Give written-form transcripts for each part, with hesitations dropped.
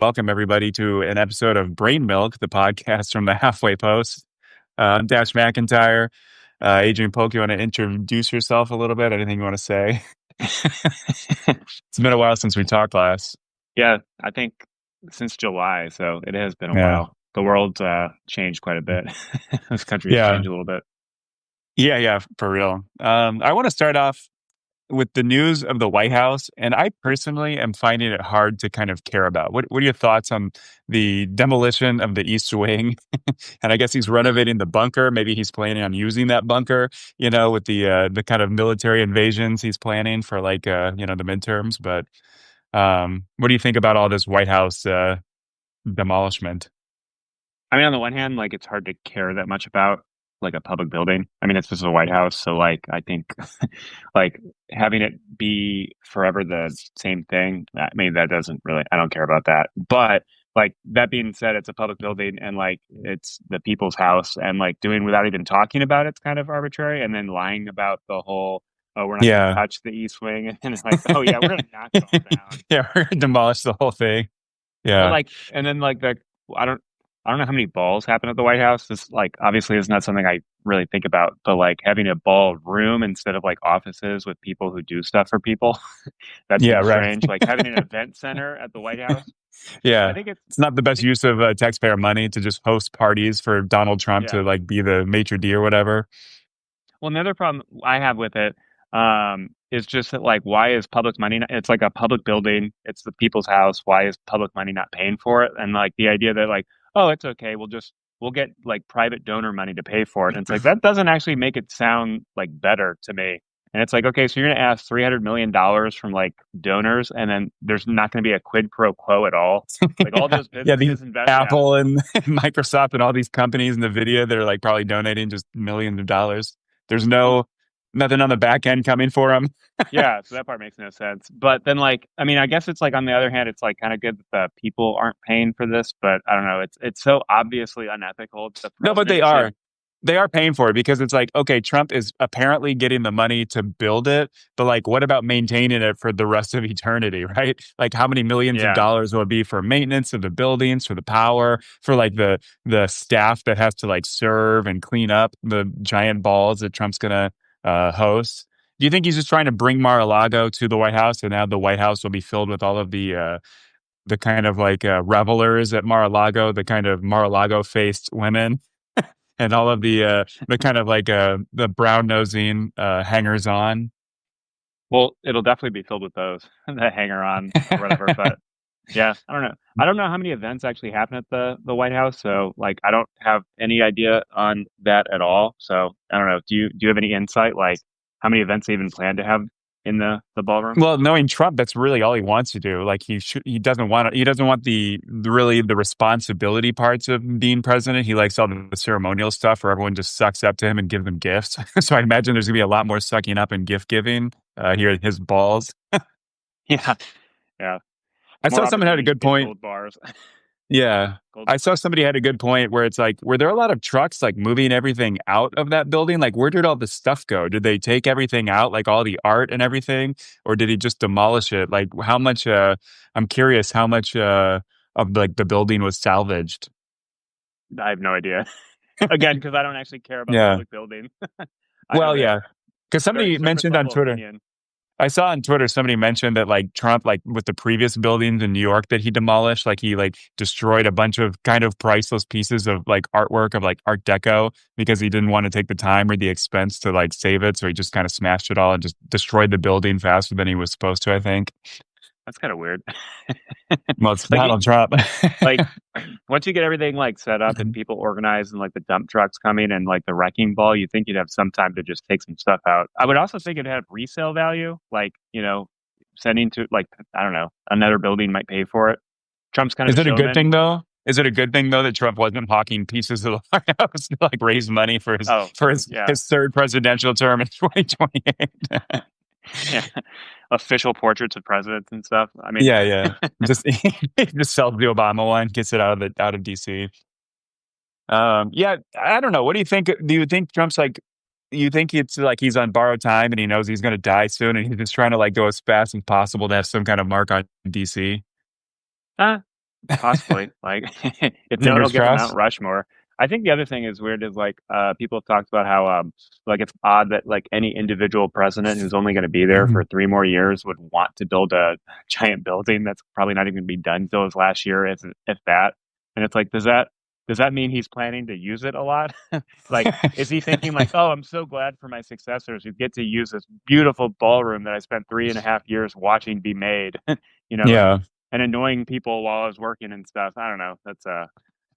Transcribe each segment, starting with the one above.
welcome everybody to an episode of Brain Milk, the podcast from the Halfway Post. I'm Dash MacIntyre. Adrian Polk, you want to introduce yourself a little bit? Anything you want to say? It's been a while since we talked last. Yeah, I think since July, so it has been a Yeah. while. The world's changed quite a bit. This country has Yeah. changed a little bit. Yeah, for real. I want to start off with the news of the White House, and I personally am finding it hard to kind of care about. What are your thoughts on the demolition of the East Wing? And I guess he's renovating the bunker. Maybe he's planning on using that bunker, with the kind of military invasions he's planning for the midterms. But what do you think about all this White House demolishment? I mean, on the one hand, like it's hard to care that much about like a public building. I mean, it's just the White House, so like I think like having it be forever the same thing, I mean, that doesn't really, I don't care about that. But like that being said, it's a public building and like it's the people's house, and like doing without even talking about it's kind of arbitrary, and then lying about the whole, oh, we're not going to Yeah. touch the East Wing, and it's like, oh yeah, we're going to knock it all down. Yeah, we're gonna demolish the whole thing. But Yeah. like, and then like the I don't I don't know how many balls happen at the White House. This like obviously is not something I really think about, but like having a ball room instead of like offices with people who do stuff for people, that Yeah, seems right. strange. Like having an event center at the White House. I Yeah. think it's It's not the I best think use of taxpayer money to just host parties for Donald Trump to yeah. like be the maitre d' or whatever. Well, another problem I have with it is just that, like, why is public money not, it's like a public building, it's the people's house. Why is public money not paying for it? And like the idea that, like, oh, it's okay, we'll get like private donor money to pay for it. And it's like that doesn't actually make it sound like better to me. And it's like, okay, so you're going to ask $300 million from like donors, and then there's not going to be a quid pro quo at all. Like all Yeah. those Yeah, these businesses invest, yeah, Apple and Microsoft and all these companies in the video, they're like probably donating just millions of dollars. There's well, nothing on the back end coming for them. yeah, so that part makes no sense. But then, like, I mean, I guess it's like on the other hand, it's like kind of good that the people aren't paying for this. But I don't know. It's so obviously unethical that the No, but president should. they are paying for it because it's like, okay, Trump is apparently getting the money to build it, but like, what about maintaining it for the rest of eternity, right? Like, how many millions of Yeah, dollars will it be for maintenance of the buildings, for the power, for like the staff that has to like serve and clean up the giant balls that Trump's gonna host? Do you think he's just trying to bring Mar-a-Lago to the White House, and now the White House will be filled with all of the kind of like revelers at Mar-a-Lago, the kind of Mar-a-Lago faced women? And all of the kind of like the brown nosing hangers on. well, it'll definitely be filled with those the hanger on or whatever. But yeah, I don't know. I don't know how many events actually happen at the White House. So like, I don't have any idea on that at all. So I don't know. Do you have any insight? Like, how many events they even plan to have in the ballroom? Well, knowing Trump, that's really all he wants to do. Like he doesn't want really the responsibility parts of being president. He likes all the ceremonial stuff where everyone just sucks up to him and gives him gifts. So I imagine there's gonna be a lot more sucking up and gift giving here at his balls. Yeah, yeah. I More saw someone had a opportunities to good get point. gold bars. Yeah. Gold. I saw somebody had a good point where it's like, were there a lot of trucks like moving everything out of that building? Like, where did all the stuff go? Did they take everything out, like all the art and everything? Or did he just demolish it? Like, how much, I'm curious how much of like the building was salvaged. I have no idea. Again, because I don't actually care about Yeah. public buildings. I have Well, a yeah. Because very somebody surface mentioned on level Twitter, opinion. I saw on Twitter somebody mentioned that like Trump, like with the previous buildings in New York that he demolished, like he like destroyed a bunch of kind of priceless pieces of like artwork of like Art Deco because he didn't want to take the time or the expense to like save it. So he just kind of smashed it all and just destroyed the building faster than he was supposed to, I think. That's kind of weird. Well, it's Like, Donald Trump. like once you get everything like set up and people organized and like the dump trucks coming and like the wrecking ball, you think you'd have some time to just take some stuff out. I would also think it'd have resale value, like sending to like I don't know, another building might pay for it. Trump's kind of Is a it a good showman. thing though? Is it a good thing though that Trump wasn't hawking pieces of the White House to like raise money for Oh yeah, his third presidential term in 2028? yeah. Official portraits of presidents and stuff. I mean, Yeah. Just just sells the Obama one, gets it out of DC. Yeah, I don't know. What do you think? Do you think Trump's like? You think it's like he's on borrowed time and he knows he's going to die soon, and he's just trying to like go as fast as possible to have some kind of mark on DC? Possibly. Like if no, it'll Fingers get the Mount crossed. Rushmore. I think the other thing is weird is like people have talked about how like it's odd that like any individual president who's only going to be there for 3 more years would want to build a giant building that's probably not even going to be done until his last year, if that. And it's like, does that mean he's planning to use it a lot? Like, is he thinking like, oh, I'm so glad for my successors who get to use this beautiful ballroom that I spent 3.5 years watching be made, and Yeah. annoying people while I was working and stuff. I don't know. That's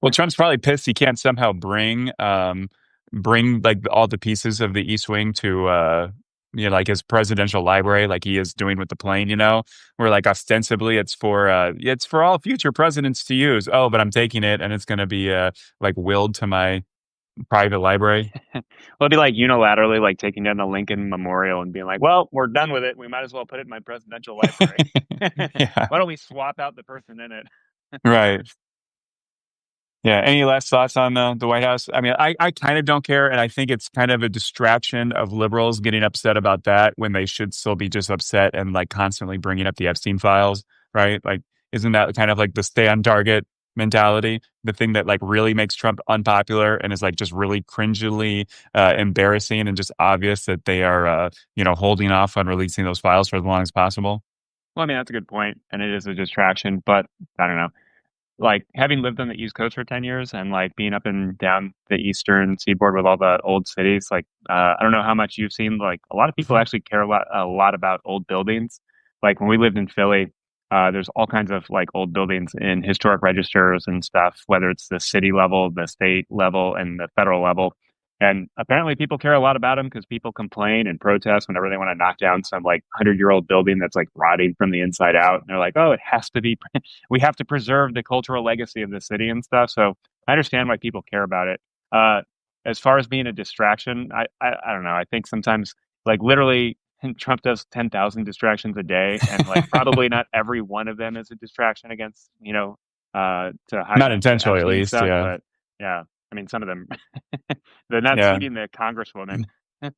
Well, Trump's probably pissed he can't somehow bring like all the pieces of the East Wing to like his presidential library, like he is doing with the plane. Where like ostensibly it's for all future presidents to use. Oh, but I'm taking it and it's going to be like willed to my private library. well, it'd be like unilaterally like taking down the Lincoln Memorial and being like, well, we're done with it. We might as well put it in my presidential library. Yeah, Why don't we swap out the person in it? right. Yeah. Any last thoughts on the White House? I mean, I kind of don't care, and I think it's kind of a distraction of liberals getting upset about that when they should still be just upset and like constantly bringing up the Epstein files, right? Like, isn't that kind of like the stay on target mentality? The thing that like really makes Trump unpopular and is like just really cringily embarrassing and just obvious that they are, holding off on releasing those files for as long as possible. Well, I mean, that's a good point, and it is a distraction, but I don't know. Like having lived on the East Coast for 10 years and like being up and down the Eastern Seaboard with all the old cities, like I don't know how much you've seen, like a lot of people actually care a lot about old buildings. Like when we lived in Philly, there's all kinds of like old buildings in historic registers and stuff, whether it's the city level, the state level, and the federal level. And apparently people care a lot about them because people complain and protest whenever they want to knock down some like 100-year-old building that's like rotting from the inside out. And they're like, oh, it has to be we have to preserve the cultural legacy of the city and stuff. So I understand why people care about it. Uh, as far as being a distraction, I don't know. I think sometimes like literally Trump does 10,000 distractions a day, and like probably not every one of them is a distraction against to hide Not the intentionally, at Epstein least. stuff. Yeah. But yeah, I mean some of them they're not Yeah. seating the congresswoman Now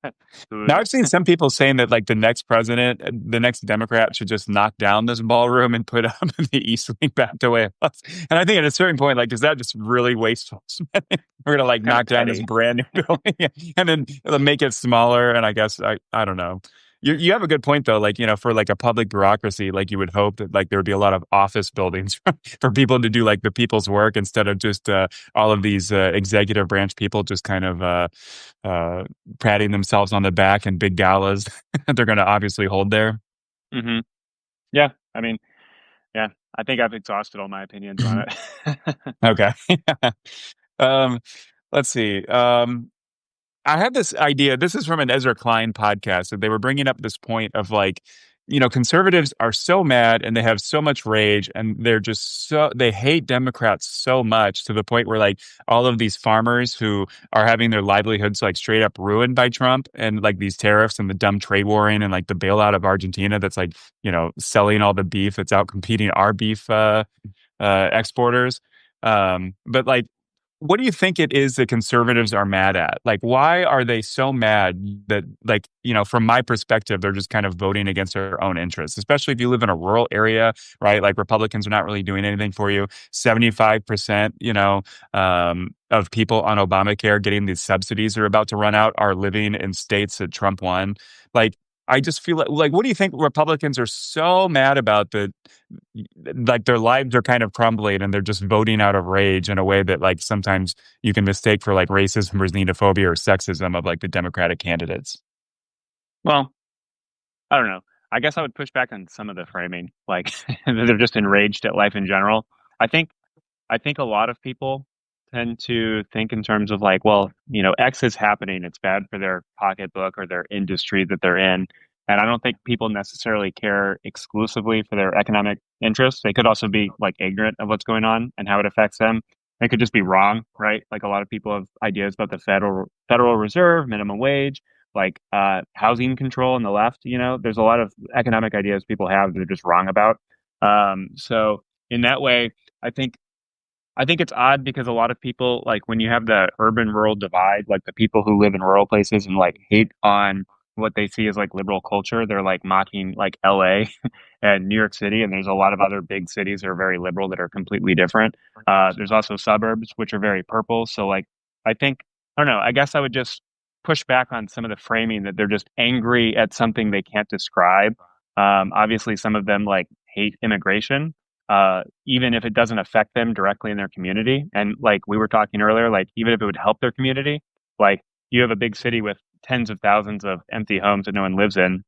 who I've seen some people saying that like the next president, the next Democrat should just knock down this ballroom and put up the East Wing back the way it was. And I think at a certain point, like, is that just really wasteful spending? We're gonna like kind of knock down this petty. brand new building and then make it smaller. And I guess I don't know. You have a good point though. Like for like a public bureaucracy, like you would hope that like there would be a lot of office buildings for people to do like the people's work instead of just all of these executive branch people just kind of uh, patting themselves on the back and big galas that they're going to obviously hold there. Hmm. Yeah, I mean, yeah, I think I've exhausted all my opinions on it. Okay. um, let's see. I had this idea. This is from an Ezra Klein podcast that they were bringing up this point of like, conservatives are so mad and they have so much rage and they hate Democrats so much to the point where like all of these farmers who are having their livelihoods like straight up ruined by Trump and like these tariffs and the dumb trade warring and like the bailout of Argentina that's like, selling all the beef that's out competing our beef exporters. But like, what do you think it is that conservatives are mad at? Like, why are they so mad that, like, from my perspective, they're just kind of voting against their own interests, especially if you live in a rural area, right? Like, Republicans are not really doing anything for you. 75%, of people on Obamacare getting these subsidies are about to run out are living in states that Trump won. Like, I just feel like, what do you think Republicans are so mad about that like their lives are kind of crumbling and they're just voting out of rage in a way that like sometimes you can mistake for like racism or xenophobia or sexism of like the Democratic candidates. Well, I don't know. I guess I would push back on some of the framing, like they're just enraged at life in general. I think I think a lot of people tend to think in terms of like, well, X is happening. It's bad for their pocketbook or their industry that they're in. And I don't think people necessarily care exclusively for their economic interests. They could also be like ignorant of what's going on and how it affects them. They could just be wrong, right? Like a lot of people have ideas about the Federal Reserve, minimum wage, like housing control on the left. There's a lot of economic ideas people have that they're just wrong about. So in that way, I think it's odd because a lot of people like when you have the urban rural divide, like the people who live in rural places and like hate on what they see as like liberal culture. They're like mocking like LA and New York City, and there's a lot of other big cities that are very liberal that are completely different. There's also suburbs which are very purple. So like I think I don't know. I guess I would just push back on some of the framing that they're just angry at something they can't describe. Obviously, some of them like hate immigration, even if it doesn't affect them directly in their community. And like we were talking earlier, like even if it would help their community, like you have a big city with tens of thousands of empty homes that no one lives in,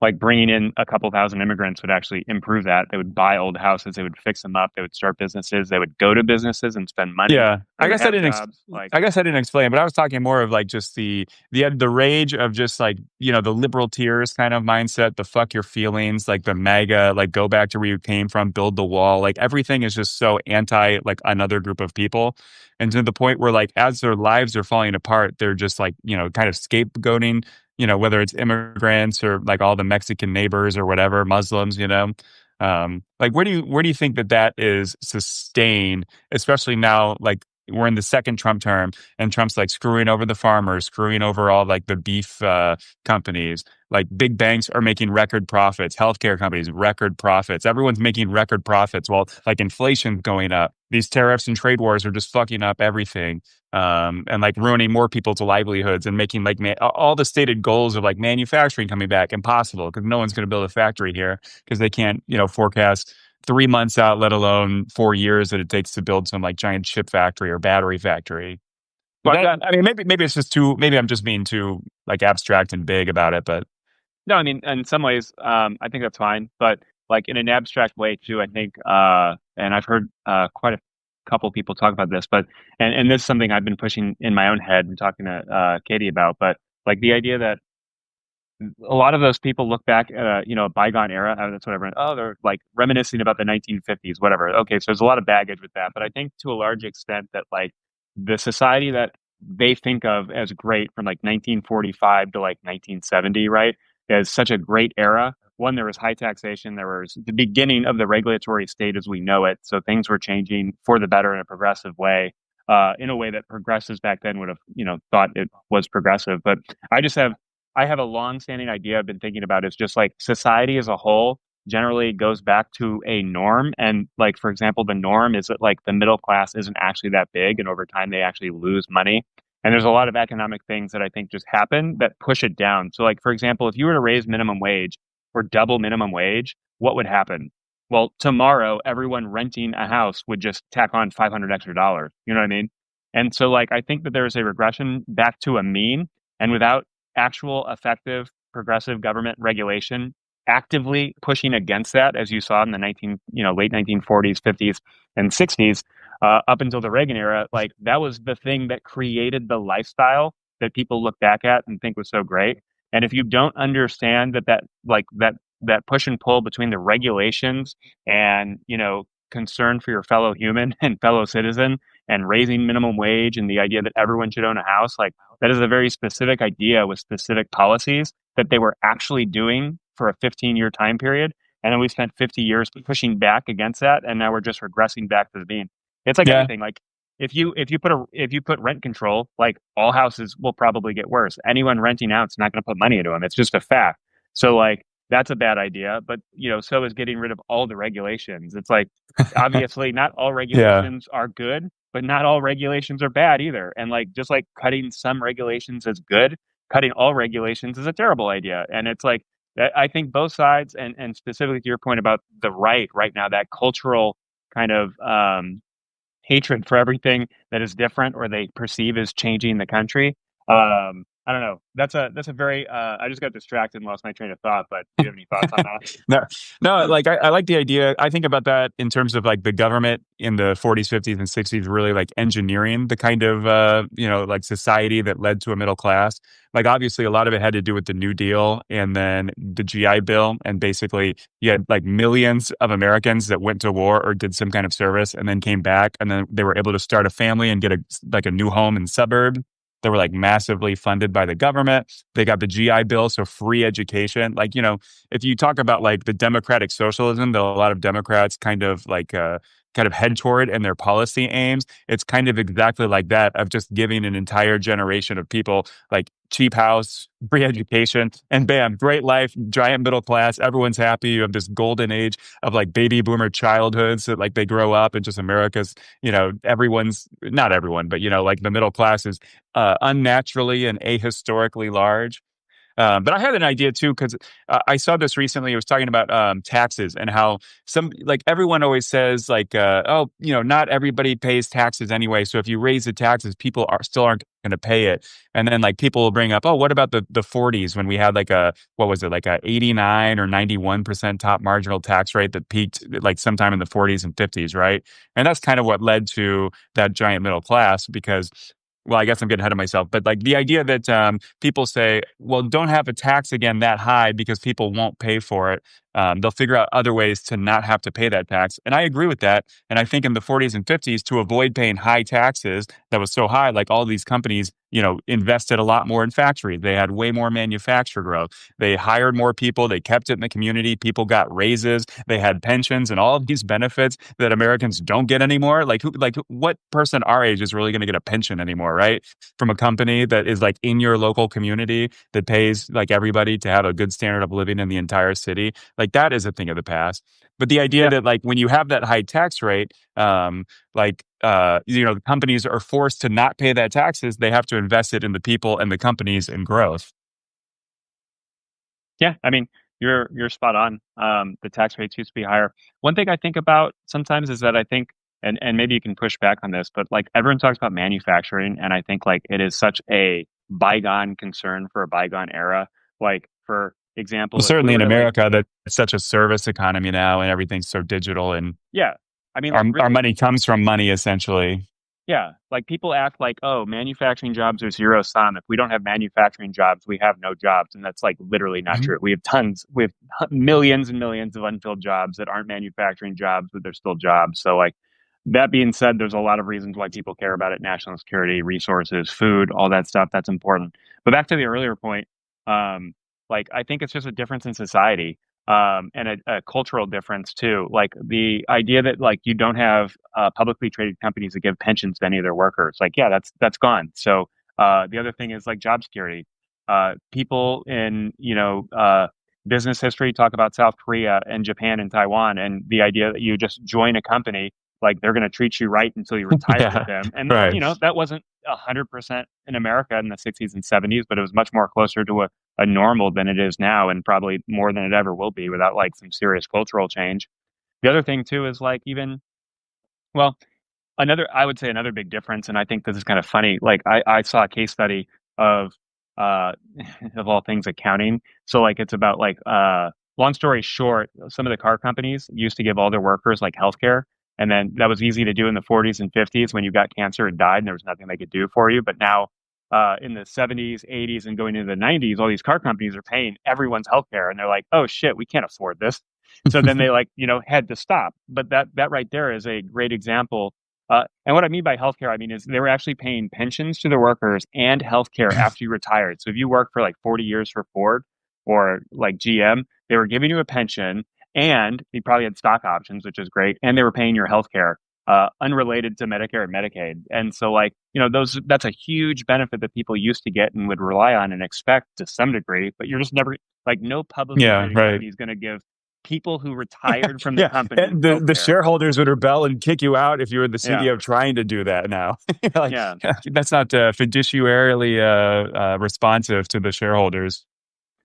like bringing in a couple thousand immigrants would actually improve that. They would buy old houses, they would fix them up, they would start businesses, they would go to businesses and spend money, Yeah, they would have jobs. Like, I guess I didn't explain, but I was talking more of like just the rage of just like the liberal tears kind of mindset, the fuck your feelings, like the MAGA, like go back to where you came from, build the wall, like everything is just so anti like another group of people, and to the point where like as their lives are falling apart, they're just like kind of scapegoating. Whether it's immigrants or like all the Mexican neighbors or whatever, Muslims, like where do you think that is sustained, especially now, like we're in the second Trump term and Trump's like screwing over the farmers, screwing over all like the beef companies, like big banks are making record profits, healthcare companies, record profits. Everyone's making record profits while like inflation's going up. These tariffs and trade wars are just fucking up everything. And like ruining more people's livelihoods and making like all the stated goals of like manufacturing coming back impossible because no one's going to build a factory here because they can't, forecast 3 months out, let alone 4 years that it takes to build some like giant chip factory or battery factory. but I mean, maybe it's just too, maybe I'm just being too like abstract and big about it, but no, I mean, in some ways, I think that's fine. But like in an abstract way too, I think, and I've heard quite a couple people talk about this, but and this is something I've been pushing in my own head and talking to Katie about. But like the idea that a lot of those people look back at a bygone era. That's whatever. Oh, they're like reminiscing about the 1950s, whatever. Okay, so there's a lot of baggage with that, but I think to a large extent that like the society that they think of as great from like 1945 to like 1970, right, is such a great era. One, there was high taxation. There was the beginning of the regulatory state as we know it. So things were changing for the better in a progressive way, in a way that progressives back then would have, thought it was progressive. But I just have I have a long-standing idea I've been thinking about is just like society as a whole generally goes back to a norm. And like, for example, the norm is that like the middle class isn't actually that big, and over time they actually lose money. And there's a lot of economic things that I think just happen that push it down. So like, for example, if you were to raise minimum wage or double minimum wage, what would happen? Well, tomorrow everyone renting a house would just tack on 500 extra dollars. You know what I mean? And so like I think that there is a regression back to a mean, and without actual effective progressive government regulation actively pushing against that, as you saw in the late 1940s, 50s, and 60s, up until the Reagan era. Like that was the thing that created the lifestyle that people look back at and think was so great. And if you don't understand that push and pull between the regulations and concern for your fellow human and fellow citizen and raising minimum wage and the idea that everyone should own a house, like that is a very specific idea with specific policies that they were actually doing for a 15-year time period. And then we spent 50 years pushing back against that, and now we're just regressing back to the mean. It's like yeah, anything. Like if you put rent control, like all houses will probably get worse. Anyone renting out is not going to put money into them. It's just a fact. So like that's a bad idea. But so is getting rid of all the regulations. It's like obviously not all yeah, regulations are good, but not all regulations are bad either. And like just like cutting some regulations is good, cutting all regulations is a terrible idea. And it's like I think both sides, and specifically to your point about the right now, that cultural kind of hatred for everything that is different or they perceive as changing the country. I don't know. That's a very. I just got distracted and lost my train of thought. But do you have any thoughts on that? no, no, like I like the idea. I think about that in terms of like the government in the 40s, 50s, and 60s really like engineering the kind of like society that led to a middle class. Like obviously a lot of it had to do with the New Deal and then the GI Bill, and basically you had like millions of Americans that went to war or did some kind of service and then came back, and then they were able to start a family and get a new home in suburb. They were like massively funded by the government. They got the GI Bill, so free education. Like, if you talk about like the democratic socialism that a lot of Democrats kind kind of head toward and their policy aims, it's kind of exactly like that of just giving an entire generation of people like cheap house, free education, and bam, great life, giant middle class. Everyone's happy. You have this golden age of like baby boomer childhoods that like they grow up and just America's, everyone's not everyone, but like the middle class is unnaturally and ahistorically large. But I had an idea too because I saw this recently. It was talking about taxes and how like everyone always says like, oh, not everybody pays taxes anyway. So if you raise the taxes, people still aren't going to pay it. And then like people will bring up, oh, what about the 40s when we had like what was it, like a 89 or 91% top marginal tax rate that peaked like sometime in the 40s and 50s, right? And that's kind of what led to that giant middle class because. Well, I guess I'm getting ahead of myself, but like the idea that people say, well, don't have a tax again that high because people won't pay for it. They'll figure out other ways to not have to pay that tax. And I agree with that. And I think in the 40s and 50s, to avoid paying high taxes that was so high, like all these companies, invested a lot more in factories. They had way more manufacturer growth. They hired more people. They kept it in the community. People got raises. They had pensions and all of these benefits that Americans don't get anymore. What person our age is really going to get a pension anymore, right? From a company that is like in your local community that pays like everybody to have a good standard of living in the entire city. Like that is a thing of the past. But the idea Yeah. that like when you have that high tax rate, the companies are forced to not pay that taxes. They have to invest it in the people and the companies and growth. Yeah, I mean, you're spot on. The tax rates used to be higher. One thing I think about sometimes is that I think, and maybe you can push back on this, but like everyone talks about manufacturing, and I think like it is such a bygone concern for a bygone era. Like for Well, example, if we certainly were in to like, America, that's such a service economy now, and everything's so digital, and yeah, I mean, our like our really, money comes from money essentially. yeah, like people act like, oh, manufacturing jobs are zero sum. If we don't have manufacturing jobs, we have no jobs. And that's like literally not Mhm. true. We have millions and millions of unfilled jobs that aren't manufacturing jobs, but they're still jobs. So, like, that being said, there's a lot of reasons why people care about it: national security, resources, food, all that stuff. That's important. But back to the earlier point, um, like, I think it's just a difference in society. And a cultural difference too. Like the idea that like you don't have publicly traded companies that give pensions to any of their workers. Like, yeah, that's gone. So the other thing is like job security. People in business history talk about South Korea and Japan and Taiwan, and the idea that you just join a company, like they're going to treat you right until you retire with Yeah, them. And right. that wasn't 100% in America in the 60s and 70s, but it was much more closer to a normal than it is now, and probably more than it ever will be without like some serious cultural change. The other thing too is like even well, I would say another big difference, and I think this is kind of funny. Like I saw a case study of uh of all things accounting. So like it's about like long story short, some of the car companies used to give all their workers like healthcare. And then that was easy to do in the 40s and 50s when you got cancer and died and there was nothing they could do for you. But now in the 70s, 80s, and going into the 90s, all these car companies are paying everyone's healthcare, and they're like, "Oh shit, we can't afford this." So then they like had to stop. But that right there is a great example. And what I mean by healthcare, I mean is they were actually paying pensions to their workers and healthcare after you retired. So if you worked for like 40 years for Ford or like GM, they were giving you a pension, and you probably had stock options, which is great, and they were paying your healthcare, unrelated to Medicare and Medicaid. And so like, that's a huge benefit that people used to get and would rely on and expect to some degree, but you're just never like no publicly Yeah, traded right. company is going to give people who retired from the Yeah, company and the healthcare. shareholders would rebel and kick you out if you were the Yeah. CEO trying to do that. Now, like Yeah. that's not fiduciarily responsive to the shareholders.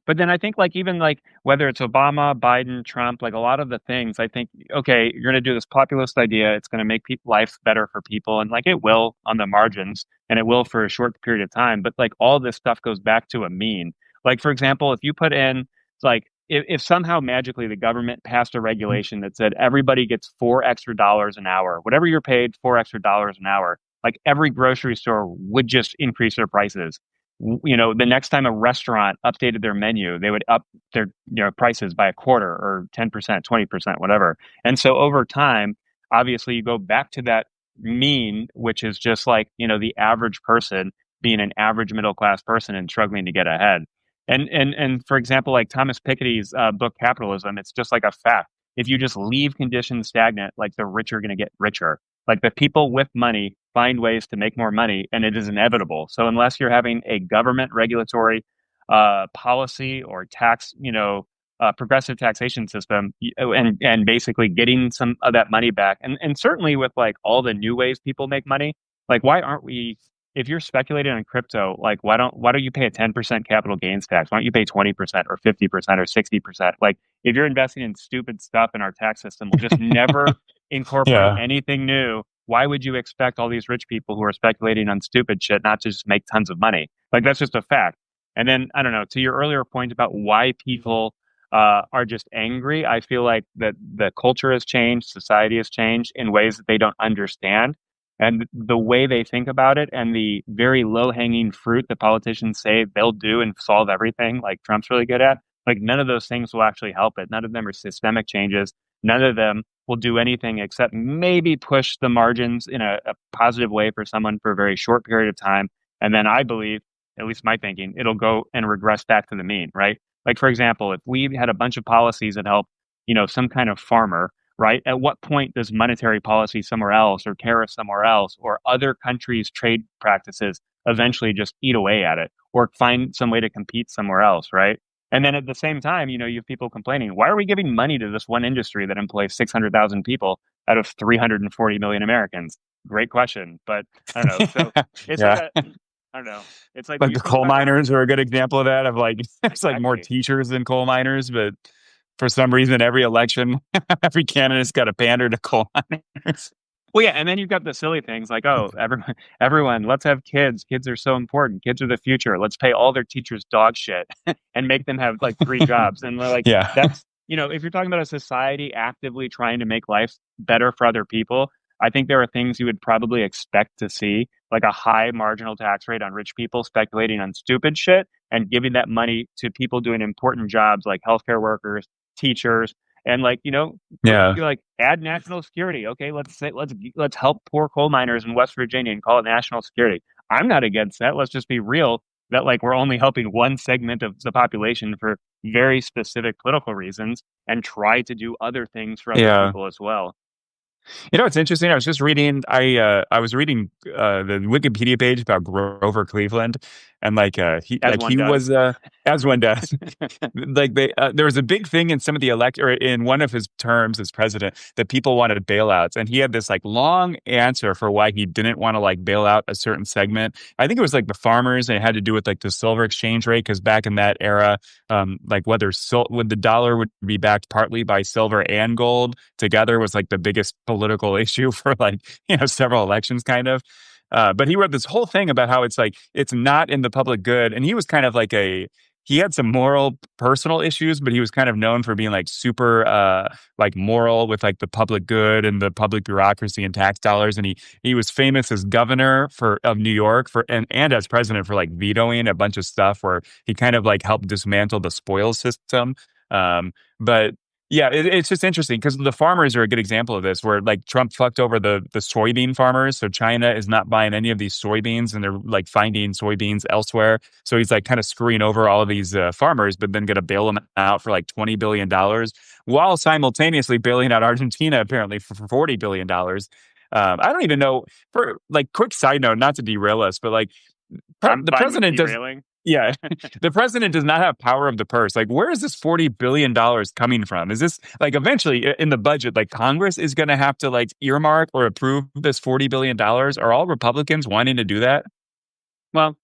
But then I think like even like whether it's Obama, Biden, Trump, like a lot of the things, I think, okay, you're going to do this populist idea. It's going to make people life better for people. And like it will on the margins, and it will for a short period of time. But like all this stuff goes back to a mean. Like, for example, if you put in like, if somehow magically the government passed a regulation that said everybody gets $4 extra an hour, whatever you're paid, $4 extra an hour, like every grocery store would just increase their prices. The next time a restaurant updated their menu, they would up their prices by a quarter or 10%, 20%, whatever. And so over time, obviously you go back to that mean, which is just like, the average person being an average middle class person and struggling to get ahead. And for example, like Thomas Piketty's book Capitalism, it's just like a fact. if you just leave conditions stagnant, like the rich are going to get richer. Like the people with money find ways to make more money, and it is inevitable. So unless you're having a government regulatory policy or tax, progressive taxation system, and basically getting some of that money back, and certainly with like all the new ways people make money, like why aren't we? If you're speculating on crypto, like why don't you pay a 10% capital gains tax? Why don't you pay 20% or 50% or 60%? Like if you're investing in stupid stuff in our tax system, we'll just never incorporate Yeah. anything new. Why would you expect all these rich people who are speculating on stupid shit not to just make tons of money? Like that's just a fact. And then I don't know, to your earlier point about why people are just angry, I feel like that the culture has changed, society has changed in ways that they don't understand. And the way they think about it and the very low hanging fruit that politicians say they'll do and solve everything, like Trump's really good at, like none of those things will actually help it. None of them are systemic changes. None of them will do anything except maybe push the margins in a positive way for someone for a very short period of time. And then I believe, at least my thinking, it'll go and regress back to the mean, right? Like, for example, if we had a bunch of policies that help, some kind of farmer, right? At what point does monetary policy somewhere else or tariffs somewhere else or other countries' trade practices eventually just eat away at it or find some way to compete somewhere else, right? And then at the same time, you have people complaining, why are we giving money to this one industry that employs 600,000 people out of 340 million Americans? Great question. But I don't know. So it's like Yeah. I don't know. It's like Like you the people coal talk about miners are a good example of that. Of like, it's like more exactly. teachers than coal miners, but for some reason, every election, every candidate's got to pander to coal miners. Well, yeah, and then you've got the silly things like, oh, everyone, let's have kids. Kids are so important. Kids are the future. Let's pay all their teachers dog shit and make them have like three jobs. And like Yeah. that's, if you're talking about a society actively trying to make life better for other people, I think there are things you would probably expect to see, like a high marginal tax rate on rich people speculating on stupid shit and giving that money to people doing important jobs like healthcare workers, teachers, and like, Yeah. you like add national security. Okay, let's help poor coal miners in West Virginia and call it national security. I'm not against that. Let's just be real that like we're only helping one segment of the population for very specific political reasons and try to do other things for other Yeah. people as well. It's interesting. I was just reading. I was reading the Wikipedia page about Grover Cleveland, and As one he does. was as one does. Like there was a big thing in some of the elect or in one of his terms as president that people wanted bailouts, and he had this like long answer for why he didn't want to like bail out a certain segment. I think it was like the farmers, and it had to do with like the silver exchange rate because back in that era, like would the dollar would be backed partly by silver and gold together was like the biggest political issue for like several elections kind of. But he wrote this whole thing about how it's like it's not in the public good, and he was kind of like he had some moral personal issues, but he was kind of known for being like super like moral with like the public good and the public bureaucracy and tax dollars. And he was famous as governor of New York for and as president for like vetoing a bunch of stuff where he kind of like helped dismantle the spoils system. But yeah, it's just interesting because the farmers are a good example of this, where like Trump fucked over the soybean farmers. So China is not buying any of these soybeans, and they're like finding soybeans elsewhere. So he's like kind of screwing over all of these farmers, but then going to bail them out for like $20 billion, while simultaneously bailing out Argentina apparently for $40 billion. I don't even know. For like quick side note, not to derail us, but like I'm the fine with president does. derailing. Yeah, the president does not have power of the purse. Like, where is this $40 billion coming from? Is this like eventually in the budget, like Congress is going to have to like earmark or approve this $40 billion? Are all Republicans wanting to do that? Well,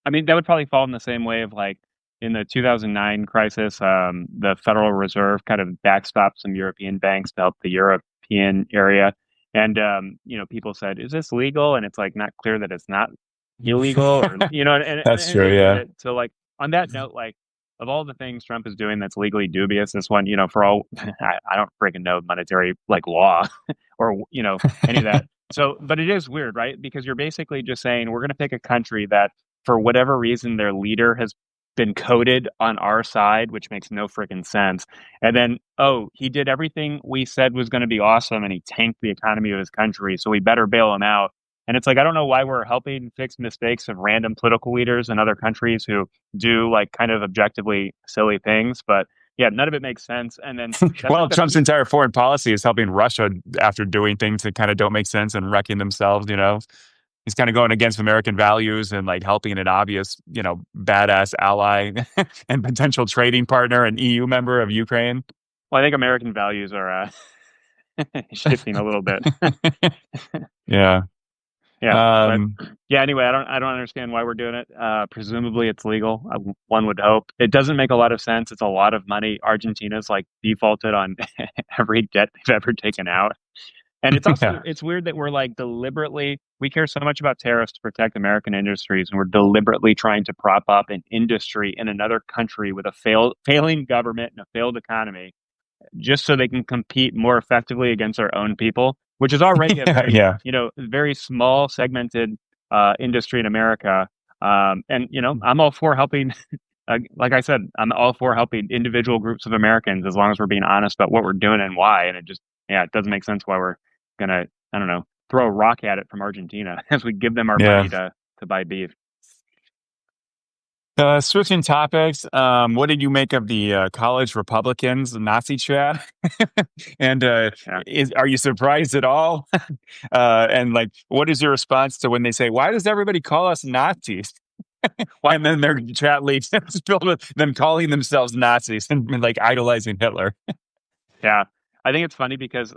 I mean, that would probably fall in the same way of like in the 2009 crisis, the Federal Reserve kind of backstopped some European banks to help the European area. And, people said, is this legal? And it's like not clear that it's not illegal or, That's true. Yeah. so like on that note, like of all the things Trump is doing that's legally dubious, this one, for all, I don't freaking know monetary like law or, any of that. So, but it is weird, right? Because you're basically just saying we're going to pick a country that, for whatever reason, their leader has been coded on our side, which makes no freaking sense. And then, oh, he did everything we said was going to be awesome, and he tanked the economy of his country, so we better bail him out. And it's like I don't know why we're helping fix mistakes of random political leaders in other countries who do like kind of objectively silly things, but Yeah, none of it makes sense. And then that's Well, like the Trump's entire foreign policy is helping Russia after doing things that kind of don't make sense and wrecking themselves, you know. He's kind of going against American values and like helping an obvious, you know, badass ally and potential trading partner and EU member of Ukraine. well, I think American values are shifting a little bit. Yeah. Yeah, but Um, yeah. Anyway, I don't understand why we're doing it. Presumably, it's legal. One would hope. It doesn't make a lot of sense. It's a lot of money. Argentina's like defaulted on every debt they've ever taken out. And it's also yeah. it's weird that we're like deliberately we care so much about tariffs to protect American industries, and we're deliberately trying to prop up an industry in another country with a failing government and a failed economy, just so they can compete more effectively against our own people, which is already a Yeah. very Yeah. very small segmented industry in America. And I'm all for helping. Like I said, I'm all for helping individual groups of Americans as long as we're being honest about what we're doing and why. And it doesn't make sense why we're gonna, I don't know, throw a rock at it from Argentina as we give them our Yeah. money to buy beef. Switching topics, what did you make of the college Republicans Nazi chat? And Yeah, are you surprised at all? And like, what is your response to when they say, "Why does everybody call us Nazis?" what? And then their chat leads is filled with them calling themselves Nazis and like idolizing Hitler. Yeah. I think it's funny because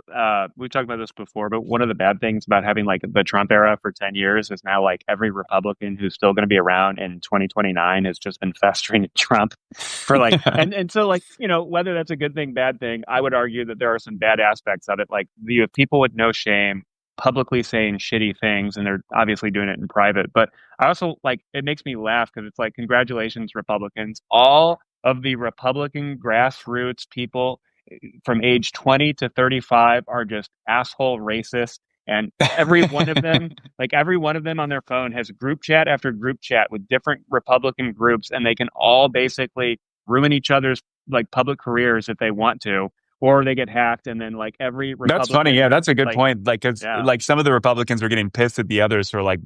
we've talked about this before, but one of the bad things about having like the Trump era for 10 years is now like every Republican who's still going to be around in 2029 has just been festering at Trump for like and so like, whether that's a good thing, bad thing, I would argue that there are some bad aspects of it. Like you have people with no shame publicly saying shitty things and they're obviously doing it in private. But I also like it makes me laugh because it's like congratulations, Republicans. All of the Republican grassroots people from age 20 to 35 are just asshole racist. And every one of them on their phone has group chat after group chat with different Republican groups, and they can all basically ruin each other's like public careers if they want to, or they get hacked, and then like every That's funny. Republican, Yeah, that's a good like, point. Like, cause yeah, like some of the Republicans are getting pissed at the others for like,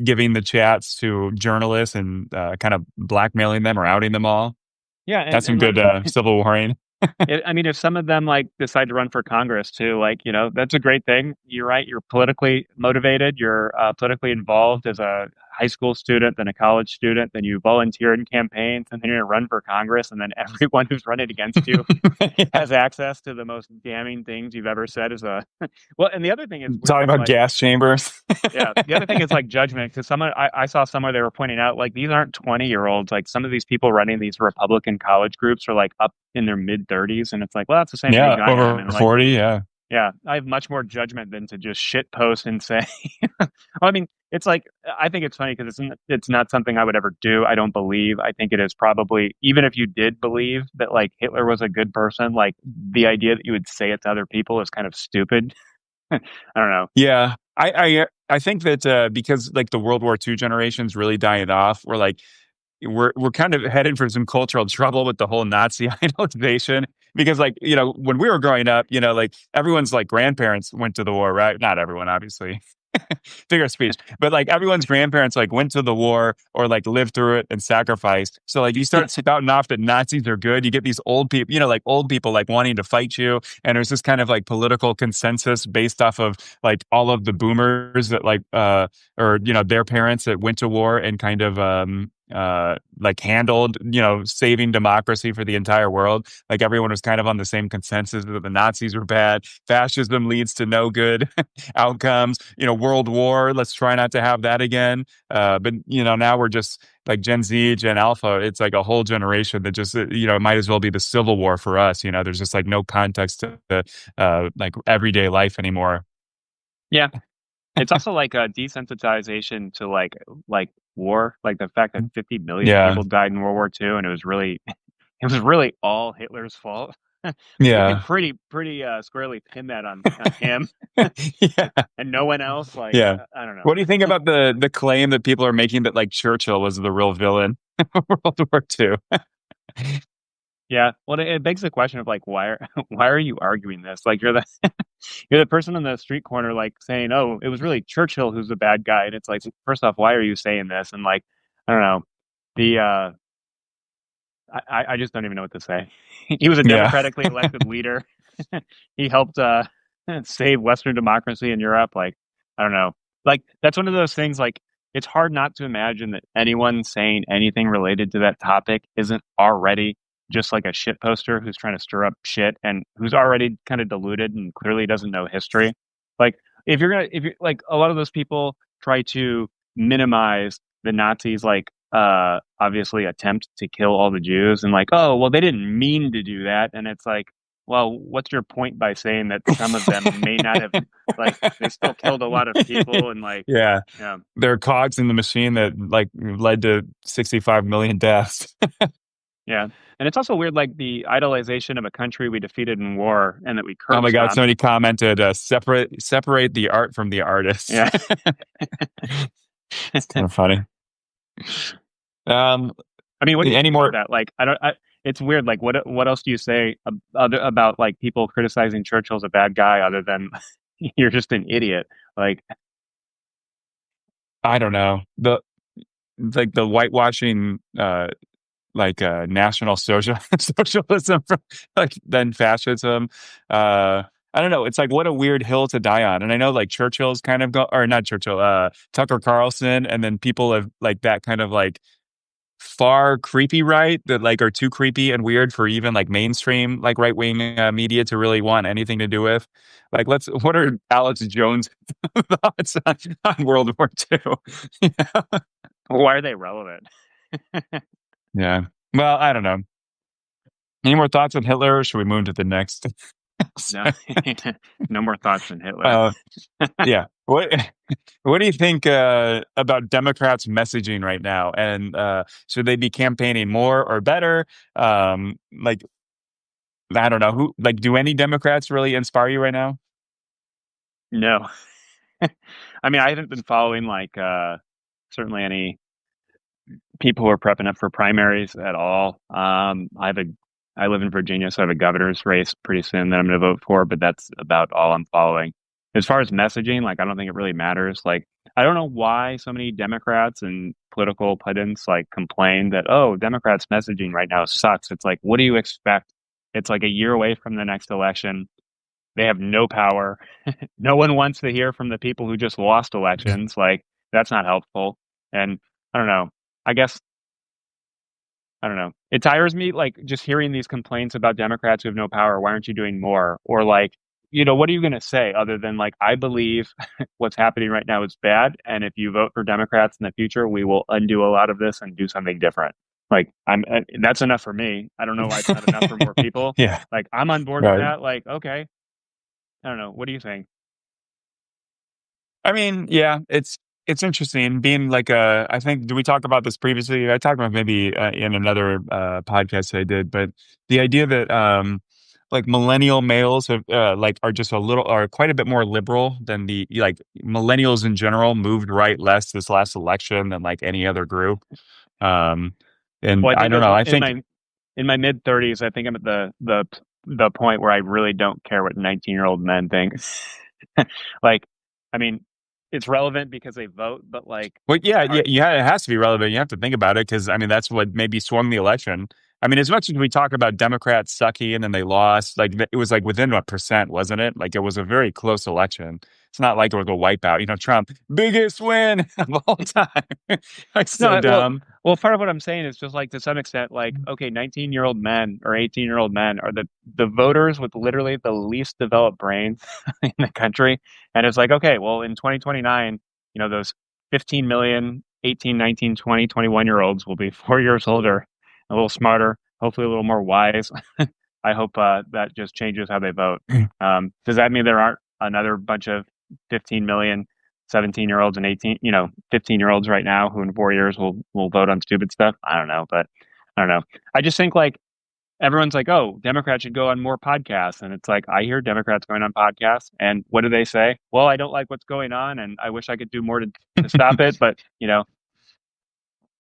giving the chats to journalists and kind of blackmailing them or outing them all. yeah, That's some and like good civil warring. I mean, if some of them like decide to run for Congress too, like, that's a great thing. You're right. You're politically motivated. You're politically involved as a high school student, then a college student, then you volunteer in campaigns, and then you're going to run for Congress. And then everyone who's running against you Yeah. has access to the most damning things you've ever said as a, well, and the other thing is weird Talking is about like, gas chambers. yeah. The other thing is like judgment, because I saw somewhere they were pointing out like these aren't 20-year-olds. Like some of these people running these Republican college groups are like up in their mid 30s, and it's like, well, that's the same age Yeah, I am, over and like, 40. Yeah. yeah, I have much more judgment than to just shit post and say. Well, I mean, it's like I think it's funny because it's not something I would ever do. I don't believe. I think it is probably even if you did believe that like Hitler was a good person, like the idea that you would say it to other people is kind of stupid. I don't know. Yeah. I think that because like the World War II generation's really dying off, we're kind of headed for some cultural trouble with the whole Nazi idolization because like, when we were growing up, like everyone's like grandparents went to the war, right? Not everyone, obviously. Figure of speech. But like everyone's grandparents like went to the war or like lived through it and sacrificed. So like you start spouting off that Nazis are good. You get these old people, like old people like wanting to fight you. And there's this kind of like political consensus based off of like all of the boomers that like or their parents that went to war and kind of like handled, saving democracy for the entire world. Like everyone was kind of on the same consensus that the Nazis were bad. Fascism leads to no good outcomes. World War. Let's try not to have that again. But now we're just like Gen Z, Gen Alpha. It's like a whole generation that just it might as well be the Civil War for us. There's just like no context to the like everyday life anymore. Yeah, it's also like a desensitization to like war, like the fact that 50 million Yeah, people died in World War II, and it was really it was really all Hitler's fault. We can yeah, pretty squarely pin that on him yeah, and no one else. Like yeah. I don't know. What do you think about the claim that people are making that like Churchill was the real villain of World War II? Yeah, well, it begs the question of like why are you arguing this? Like you're the you're the person on the street corner like saying, "Oh, it was really Churchill who's the bad guy," and it's like, first off, why are you saying this? And like I don't know, the I just don't even know what to say. He was a Yeah. democratically elected leader. He helped save Western democracy in Europe. Like, I don't know. Like, that's one of those things, like, it's hard not to imagine that anyone saying anything related to that topic isn't already just like a shit poster who's trying to stir up shit and who's already kind of deluded and clearly doesn't know history. Like, if you're like, a lot of those people try to minimize the Nazis, like, obviously attempt to kill all the Jews, and like, oh, well, they didn't mean to do that. And it's like, well, what's your point by saying that some of them may not have, like, they still killed a lot of people, and like, Yeah. yeah, They're cogs in the machine that like led to 65 million deaths. yeah. And it's also weird, like the idolization of a country we defeated in war and that we Oh my cursed God, on. somebody commented, separate the art from the artist. Yeah. It's kind of funny. Um, I mean, what do you any think about more? that? Like, I don't. It's weird. Like, what else do you say about like people criticizing Churchill as a bad guy, other than you're just an idiot? Like, I don't know. The whitewashing national socialism from like then fascism. I don't know. It's like what a weird hill to die on. And I know like Churchill's kind of or not Churchill, Tucker Carlson, and then people have like that kind of like far creepy right that like are too creepy and weird for even like mainstream like right wing media to really want anything to do with. Like, what are Alex Jones' thoughts on World War II? Yeah. why are they relevant? Yeah. Well, I don't know. Any more thoughts on Hitler, or should we move to the next? No, no more thoughts than Hitler. uh, yeah. What do you think about Democrats' messaging right now? And should they be campaigning more or better? Like, I don't know who. Like, do any Democrats really inspire you right now? No, I mean, I haven't been following like certainly any people who are prepping up for primaries at all. I live in Virginia, so I have a governor's race pretty soon that I'm going to vote for, but that's about all I'm following. As far as messaging, like, I don't think it really matters. Like, I don't know why so many Democrats and political pedants like complain that, oh, Democrats' messaging right now sucks. It's like, what do you expect? It's like a year away from the next election. They have no power. No one wants to hear from the people who just lost elections. Like, that's not helpful. And I don't know. I guess I don't know. It tires me, like, just hearing these complaints about Democrats who have no power. Why aren't you doing more? Or like, what are you going to say other than like, I believe what's happening right now is bad, and if you vote for Democrats in the future, we will undo a lot of this and do something different. Like, that's enough for me. I don't know why it's not enough for more people. Yeah. Like, I'm on board with Right. that. Like, okay, I don't know. What do you think? I mean, yeah, it's interesting being like I think did we talk about this previously? I talked about maybe in another podcast I did, but the idea that like millennial males have like are quite a bit more liberal than the like millennials in general moved right less this last election than like any other group. Um, and Well, I I think don't as know. my I think in my mid 30s, I think I'm at the point where I really don't care what 19-year-old men think. Like, I mean, it's relevant because they vote, but like, well, it's yeah, yeah, hard. yeah. It has to be relevant. You have to think about it because I mean that's what maybe swung the election. I mean, as much as we talk about Democrats sucky and then they lost, like it was like within a percent, wasn't it? Like it was a very close election. It's not like it was a wipeout. You know, Trump biggest win of all time. Like No, so dumb. part of what I'm saying is just like, to some extent, like, okay, 19-year-old men or 18-year-old men are the voters with literally the least developed brains in the country. And it's like, okay, well, in 2029, those 15 million 18, 19, 20, 21-year-olds will be 4 years older, a little smarter, hopefully a little more wise. I hope that just changes how they vote. Does that mean there aren't another bunch of 15 million 17-year-olds and 18, 15-year-olds right now who in 4 years will vote on stupid stuff? I don't know, but I don't know. I just think like everyone's like, oh, Democrats should go on more podcasts. And it's like, I hear Democrats going on podcasts, and what do they say? Well, I don't like what's going on, and I wish I could do more to stop it. But,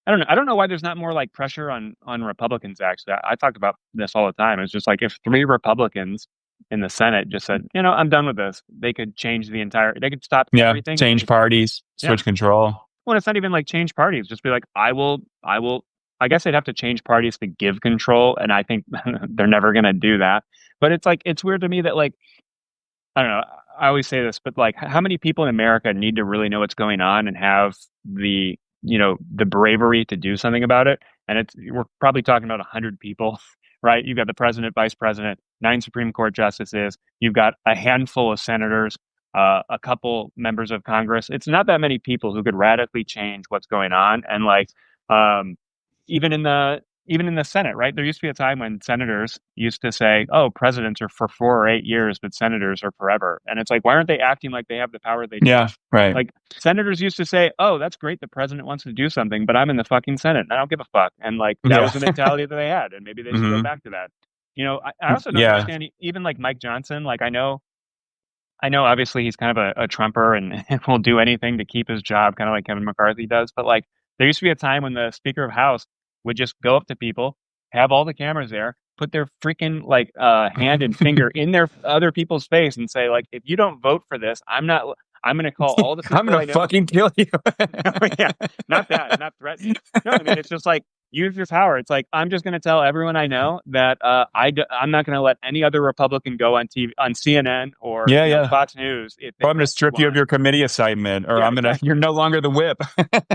I don't know. I don't know why there's not more like pressure on Republicans. Actually, I talk about this all the time. It's just like, if three Republicans in the Senate just said, I'm done with this, they could change they could stop Yeah, everything. change parties, Yeah. switch control. Well, it's not even like change parties. Just be like, I will I guess they'd have to change parties to give control, and I think they're never going to do that. But it's like it's weird to me that like I don't know. I always say this, but like, how many people in America need to really know what's going on and have the, the bravery to do something about it? And we're probably talking about 100 people, right? You've got the president, vice president, 9 Supreme Court justices. You've got a handful of senators, a couple members of Congress. It's not that many people who could radically change what's going on. And like, um, even in the Senate, right? There used to be a time when senators used to say, "Oh, presidents are for 4 or 8 years, but senators are forever." And it's like, why aren't they acting like they have the power they do? Yeah, right. Like senators used to say, "Oh, that's great. The president wants to do something, but I'm in the fucking Senate and I don't give a fuck." And like that Yeah. was the mentality that they had, and maybe they should go Hmm. back to that. I also don't Yeah. understand even like Mike Johnson. Like I know obviously he's kind of a Trumper and will do anything to keep his job, kind of like Kevin McCarthy does. But like there used to be a time when the Speaker of House would just go up to people, have all the cameras there, put their freaking like hand and finger in their other people's face and say, like, if you don't vote for this, I'm gonna call all the I'm people gonna I know. fucking kill you. No, yeah, not that, not threatening. No, I mean it's just like use your power. It's like I'm just going to tell everyone I know that I'm not going to let any other Republican go on TV, on CNN or Yeah, yeah. Fox News if Or they I'm gonna get what they strip you of want. your committee assignment, or Yeah, I'm gonna you're exactly. no longer the whip.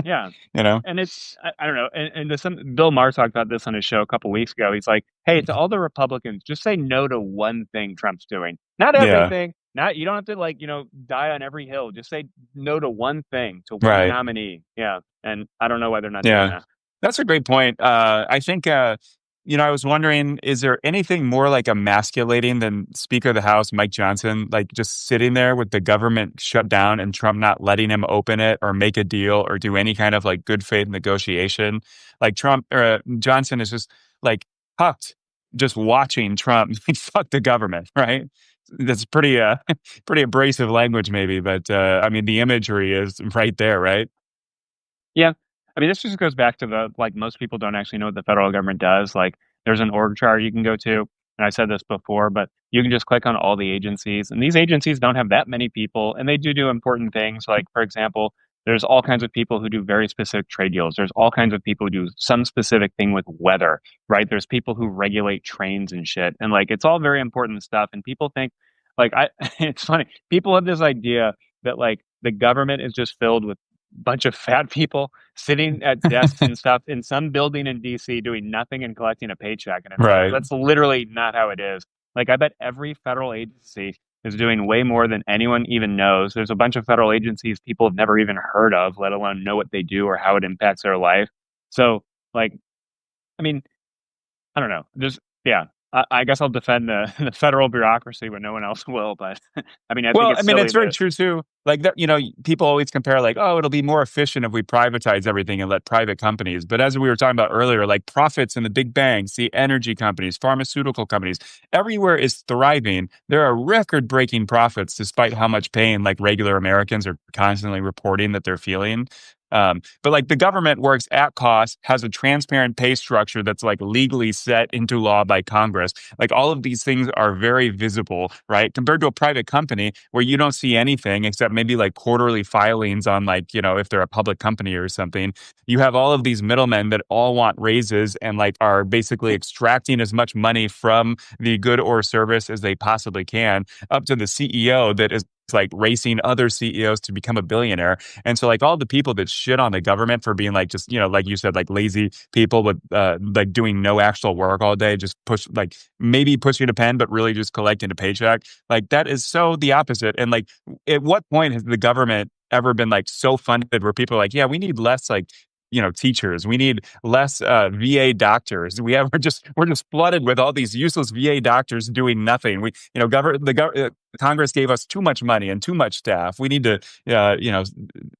Yeah, You know? and it's I don't know. And there's some Bill Maher talked about this on his show a couple weeks ago. He's like, "Hey, to all the Republicans, just say no to one thing Trump's doing. Not Yeah, everything. Not you don't have to like die on every hill. Just say no to one thing, to one right. nominee. Yeah, and I don't know why they're not doing Yeah. that. That's a great point. I think, I was wondering, is there anything more like emasculating than Speaker of the House, Mike Johnson, like just sitting there with the government shut down and Trump not letting him open it or make a deal or do any kind of like good faith negotiation? Like Trump or Johnson is just like huffed, just watching Trump fuck the government, right? That's pretty, pretty abrasive language, maybe, but I mean, the imagery is right there, right? Yeah. I mean, this just goes back to the like most people don't actually know what the federal government does. Like there's an org chart you can go to, and I said this before, but you can just click on all the agencies, and these agencies don't have that many people, and they do important things. Like for example, there's all kinds of people who do very specific trade deals. There's all kinds of people who do some specific thing with weather, right? There's people who regulate trains and shit, and like it's all very important stuff. And people think, like it's funny. People have this idea that like the government is just filled with bunch of fat people sitting at desks and stuff in some building in DC doing nothing and collecting a paycheck. And it's like, Right. that's literally not how it is. Like, I bet every federal agency is doing way more than anyone even knows. There's a bunch of federal agencies people have never even heard of, let alone know what they do or how it impacts their life. So, like, I mean, I don't know. Just, yeah, I guess I'll defend the, the federal bureaucracy when no one else will. But I mean, I think Well, I it's mean, silly it's very that, true too. Like that, people always compare like, oh, it'll be more efficient if we privatize everything and let private companies. But as we were talking about earlier, like profits in the big banks, the energy companies, pharmaceutical companies, everywhere is thriving. There are record-breaking profits despite how much pain like regular Americans are constantly reporting that they're feeling. But like the government works at cost, has a transparent pay structure that's like legally set into law by Congress. Like all of these things are very visible, right? Compared to a private company where you don't see anything except maybe like quarterly filings on like, if they're a public company or something. You have all of these middlemen that all want raises and like are basically extracting as much money from the good or service as they possibly can, up to the CEO that is like racing other CEOs to become a billionaire. And so like all the people that shit on the government for being like just, like you said, like lazy people with like doing no actual work all day, just push like maybe pushing a pen, but really just collecting a paycheck. Like that is so the opposite. And like at what point has the government ever been like so funded where people are like, yeah, we need less like teachers. We need less VA doctors. We're just flooded with all these useless VA doctors doing nothing. We Congress gave us too much money and too much staff. We need to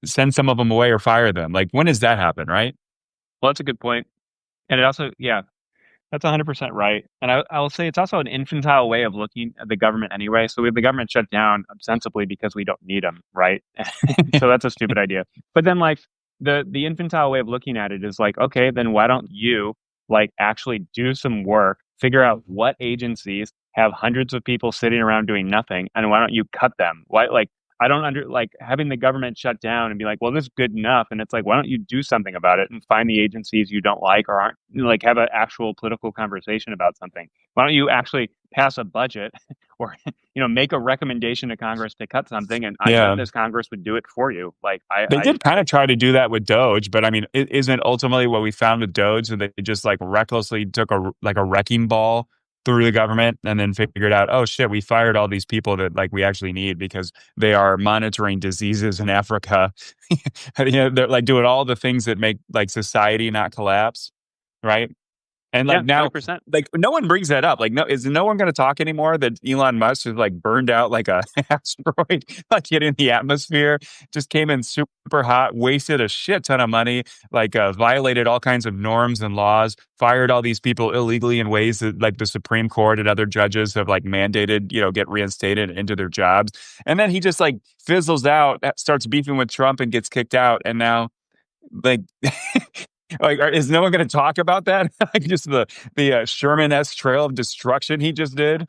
send some of them away or fire them. Like when does that happen, right? well, that's a good point. And it also, yeah, that's 100% right. And I will say it's also an infantile way of looking at the government anyway. So we have the government shut down ostensibly because we don't need them, right? So that's a stupid idea. But then like the infantile way of looking at it is like, okay, then why don't you like actually do some work, figure out what agencies have hundreds of people sitting around doing nothing, and why don't you cut them? Why like I don't like having the government shut down and be like, well, this is good enough. And it's like, why don't you do something about it and find the agencies you don't like or aren't, like, have an actual political conversation about something? Why don't you actually pass a budget or, make a recommendation to Congress to cut something? And I bet Yeah. this Congress would do it for you. Like, They did kind of try to do that with Doge, but I mean, isn't ultimately what we found with Doge that they just like recklessly took a wrecking ball through the government and then figured out, oh shit, we fired all these people that like we actually need because they are monitoring diseases in Africa. They're like doing all the things that make like society not collapse, right? And yeah, like now, 100%. like no one brings that up. Like, no one going to talk anymore that Elon Musk has like burned out like a asteroid, like it in the atmosphere, just came in super hot, wasted a shit ton of money, like violated all kinds of norms and laws, fired all these people illegally in ways that like the Supreme Court and other judges have like mandated, get reinstated into their jobs. And then he just like fizzles out, starts beefing with Trump and gets kicked out. And now like like is no one going to talk about that? Like just the Sherman-esque trail of destruction he just did.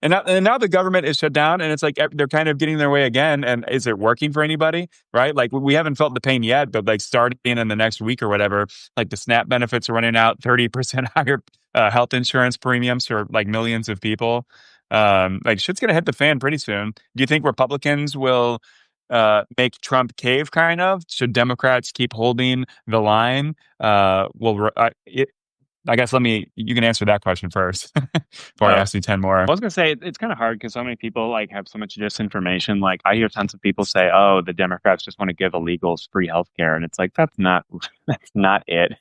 And now the government is shut down, and it's like they're kind of getting their way again. And is it working for anybody? Right? Like we haven't felt the pain yet, but like starting in the next week or whatever, like the SNAP benefits are running out, 30% higher health insurance premiums for like millions of people. Like shit's gonna hit the fan pretty soon. Do you think Republicans will make Trump cave? Kind of. Should Democrats keep holding the line? I guess you can answer that question first before I Oh, ask you 10 more. I was gonna say it's kind of hard because so many people like have so much disinformation. Like I hear tons of people say, "Oh, the Democrats just want to give illegals free healthcare," and it's like that's not that's not it.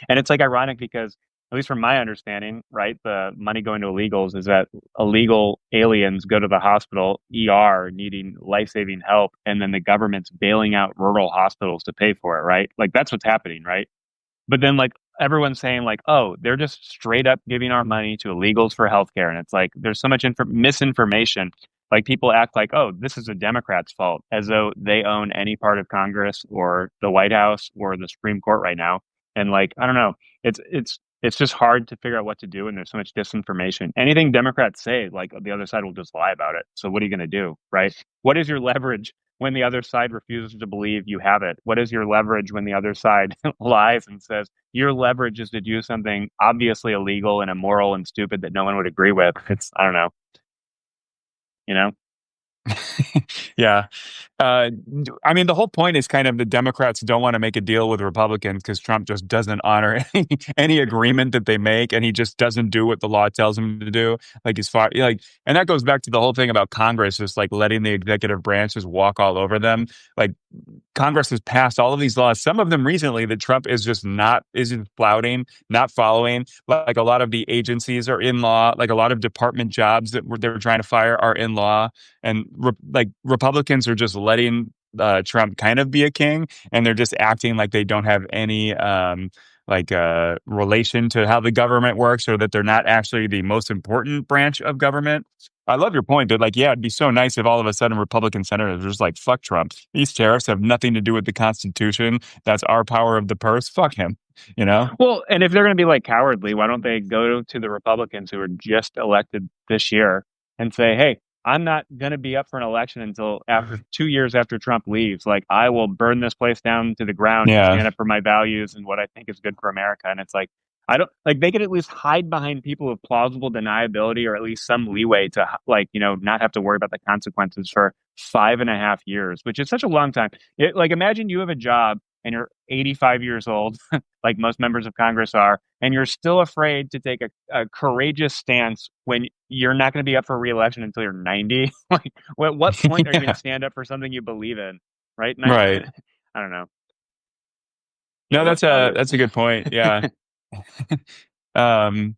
And it's like ironic because at least from my understanding, right, the money going to illegals is that illegal aliens go to the hospital ER needing life-saving help, and then the government's bailing out rural hospitals to pay for it, right? Like that's what's happening, right? But then like everyone's saying like, oh, they're just straight up giving our money to illegals for healthcare, and it's like there's so much misinformation. Like people act like, oh, this is a Democrat's fault, as though they own any part of Congress or the White House or the Supreme Court right now. And like, I don't know, it's just hard to figure out what to do, and there's so much disinformation. Anything Democrats say, like the other side will just lie about it. So what are you going to do, right? What is your leverage when the other side refuses to believe you have it? What is your leverage when the other side lies and says your leverage is to do something obviously illegal and immoral and stupid that no one would agree with? It's, I don't know, you know? Yeah. I mean, the whole point is kind of the Democrats don't want to make a deal with Republicans because Trump just doesn't honor any agreement that they make, and he just doesn't do what the law tells him to do. Like he's far, like, and that goes back to the whole thing about Congress, just like letting the executive branch just walk all over them. Like Congress has passed all of these laws, some of them recently that Trump is just not isn't flouting, not following. Like a lot of the agencies are in law, like a lot of department jobs that they were trying to fire are in law, and like Republicans are just letting Trump kind of be a king, and they're just acting like they don't have any relation to how the government works, or that they're not actually the most important branch of government. I love your point that, like, yeah, it'd be so nice if all of a sudden Republican senators are just like, fuck Trump. These tariffs have nothing to do with the Constitution. That's our power of the purse. Fuck him, you know? Well, and if they're going to be like cowardly, why don't they go to the Republicans who were just elected this year and say, hey, I'm not going to be up for an election until after 2 years after Trump leaves. Like, I will burn this place down to the ground and Yeah. stand up for my values and what I think is good for America. And it's like, I don't like they could at least hide behind people with plausible deniability or at least some leeway to like, not have to worry about the consequences for 5.5 years, which is such a long time. Like, imagine you have a job and you're 85 years old, like most members of Congress are, and you're still afraid to take a courageous stance when you're not going to be up for reelection until you're 90. Like, what point are you going Yeah. to stand up for something you believe in? Right? Right. I don't know. No, Love that's fathers. a good point. Yeah. Um,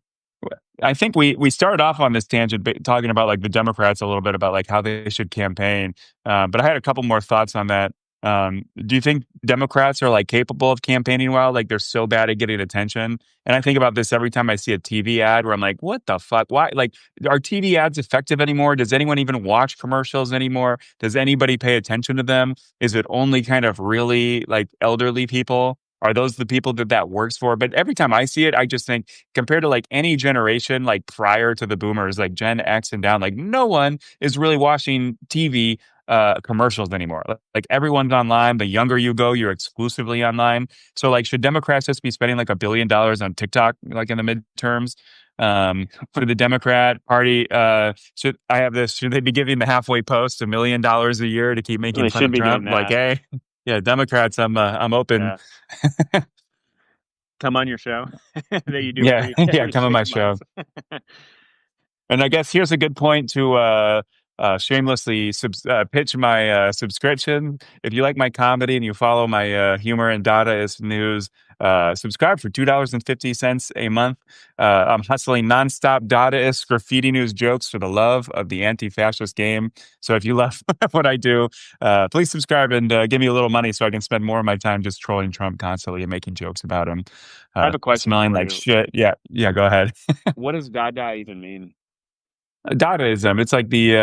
I think we started off on this tangent talking about like the Democrats a little bit about like how they should campaign. But I had a couple more thoughts on that. Do you think Democrats are like capable of campaigning well? Like they're so bad at getting attention. And I think about this every time I see a TV ad where I'm like, what the fuck? Why? Like, are TV ads effective anymore? Does anyone even watch commercials anymore? Does anybody pay attention to them? Is it only kind of really like elderly people? Are those the people that works for? But every time I see it, I just think compared to like any generation, like prior to the boomers, like Gen X and down, like no one is really watching TV commercials anymore. Like everyone's online. The younger you go, you're exclusively online. So like, should Democrats just be spending like $1 billion on TikTok, like in the midterms? For the Democrat Party, should they be giving the halfway post $1 million a year to keep making They fun should of be doing Trump? Like, that. hey, yeah, Democrats, I'm open. Yeah. Come on your show that you do Yeah, yeah, every come on my six show. months. And I guess here's a good point to shamelessly pitch my subscription. If you like my comedy and you follow my humor and Dadaist news, subscribe for $2.50 a month. I'm hustling nonstop Dadaist graffiti news jokes for the love of the anti-fascist game. So if you love what I do, please subscribe and give me a little money so I can spend more of my time just trolling Trump constantly and making jokes about him, I have a question smelling for like you. shit. Yeah, yeah, go ahead. What does Dada even mean? Dadaism. It's like the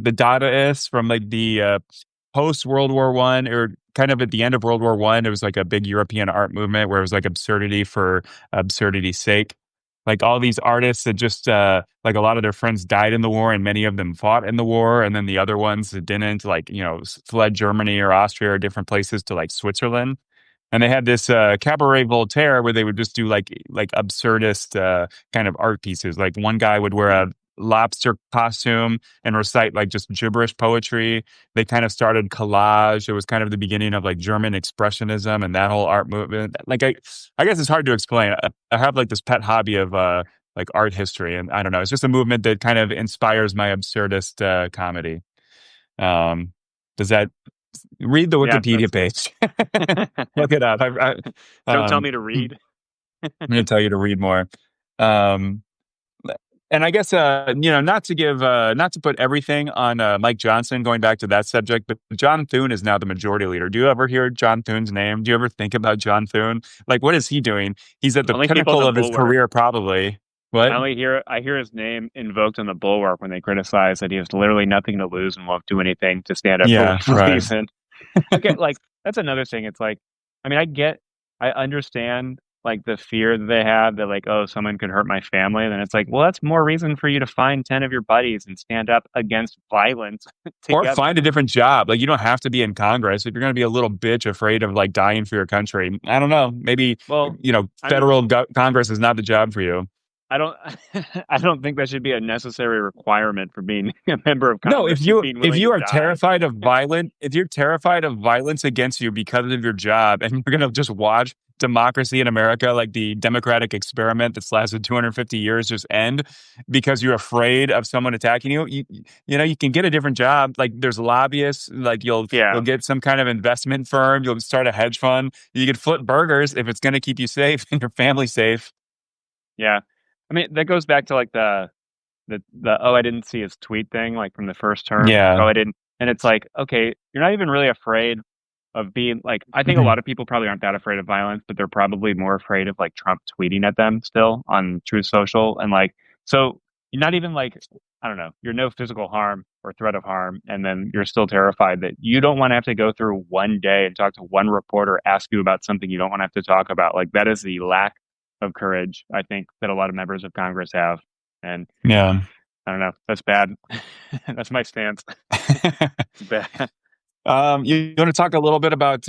Dadaists from like the post World War One, or kind of at the end of World War One. It was like a big European art movement where it was like absurdity for absurdity's sake. Like all these artists that just like a lot of their friends died in the war, and many of them fought in the war, and then the other ones that didn't, like fled Germany or Austria or different places to like Switzerland. And they had this cabaret Voltaire where they would just do like absurdist kind of art pieces. Like one guy would wear Hmm. a lobster costume and recite like just gibberish poetry. They kind of started collage. It was kind of the beginning of like German expressionism and that whole art movement. Like I guess it's hard to explain. I have like this pet hobby of like art history, and I don't know. It's just a movement that kind of inspires my absurdist comedy. Um, does that read the Yeah, Wikipedia that's good. page? Look it up. Don't tell Um, me to read. I'm going to tell you to read more. Um, and I guess not to put everything on Mike Johnson. Going back to that subject, but John Thune is now the majority leader. Do you ever hear John Thune's name? Do you ever think about John Thune? Like, what is he doing? He's at the Only people in pinnacle the of his bulwark. career, probably. What? I hear his name invoked in the bulwark when they criticize that he has literally nothing to lose and won't do anything to stand up for what Yeah, he right. believes in. Okay, like that's another thing. It's like, I mean, I understand like the fear that they have that like, oh, someone could hurt my family. And then it's like, well, that's more reason for you to find 10 of your buddies and stand up against violence Or together. find a different job. Like you don't have to be in Congress. If you're going to be a little bitch afraid of like dying for your country, I don't know. Maybe Well, I mean, federal Congress is not the job for you. I don't I don't think that should be a necessary requirement for being a member of No, Congress, is being if willing to you are die. terrified of if you're terrified of violence against you because of your job, and you're going to just watch democracy in America, like the democratic experiment that's lasted 250 years, just end because you're afraid of someone attacking you, you can get a different job. Like there's lobbyists, like you'll Yeah, get some kind of investment firm, you'll start a hedge fund, you can flip burgers if it's going to keep you safe and your family safe. yeah. I mean, that goes back to like the oh, I didn't see his tweet thing like from the first term. Like, Yeah. oh, I didn't. And it's like, okay, you're not even really afraid of being like, I think a lot of people probably aren't that afraid of violence, but they're probably more afraid of like Trump tweeting at them still on Truth Social. And like, so you're not even like, I don't know, you're no physical harm or threat of harm. And then you're still terrified that you don't want to have to go through one day and talk to one reporter, ask you about something you don't want to have to talk about. Like, that is the lack of courage, I think, that a lot of members of Congress have. And Yeah. I don't know, that's bad. That's my stance. It's bad. You want to talk a little bit about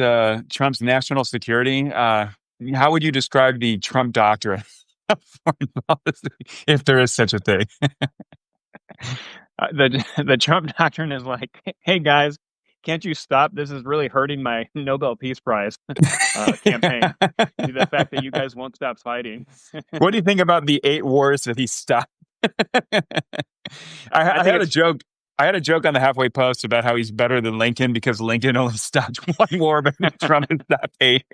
Trump's national security? How would you describe the Trump Doctrine of foreign policy, if there is such a thing? The Trump doctrine is like, hey guys, can't you stop? This is really hurting my Nobel Peace Prize campaign. The fact that you guys won't stop fighting. What do you think about the 8 wars that he stopped? I I think had a it's joke. I had a joke on the halfway post about how he's better than Lincoln because Lincoln only stopped one war, but Trump has stopped eight.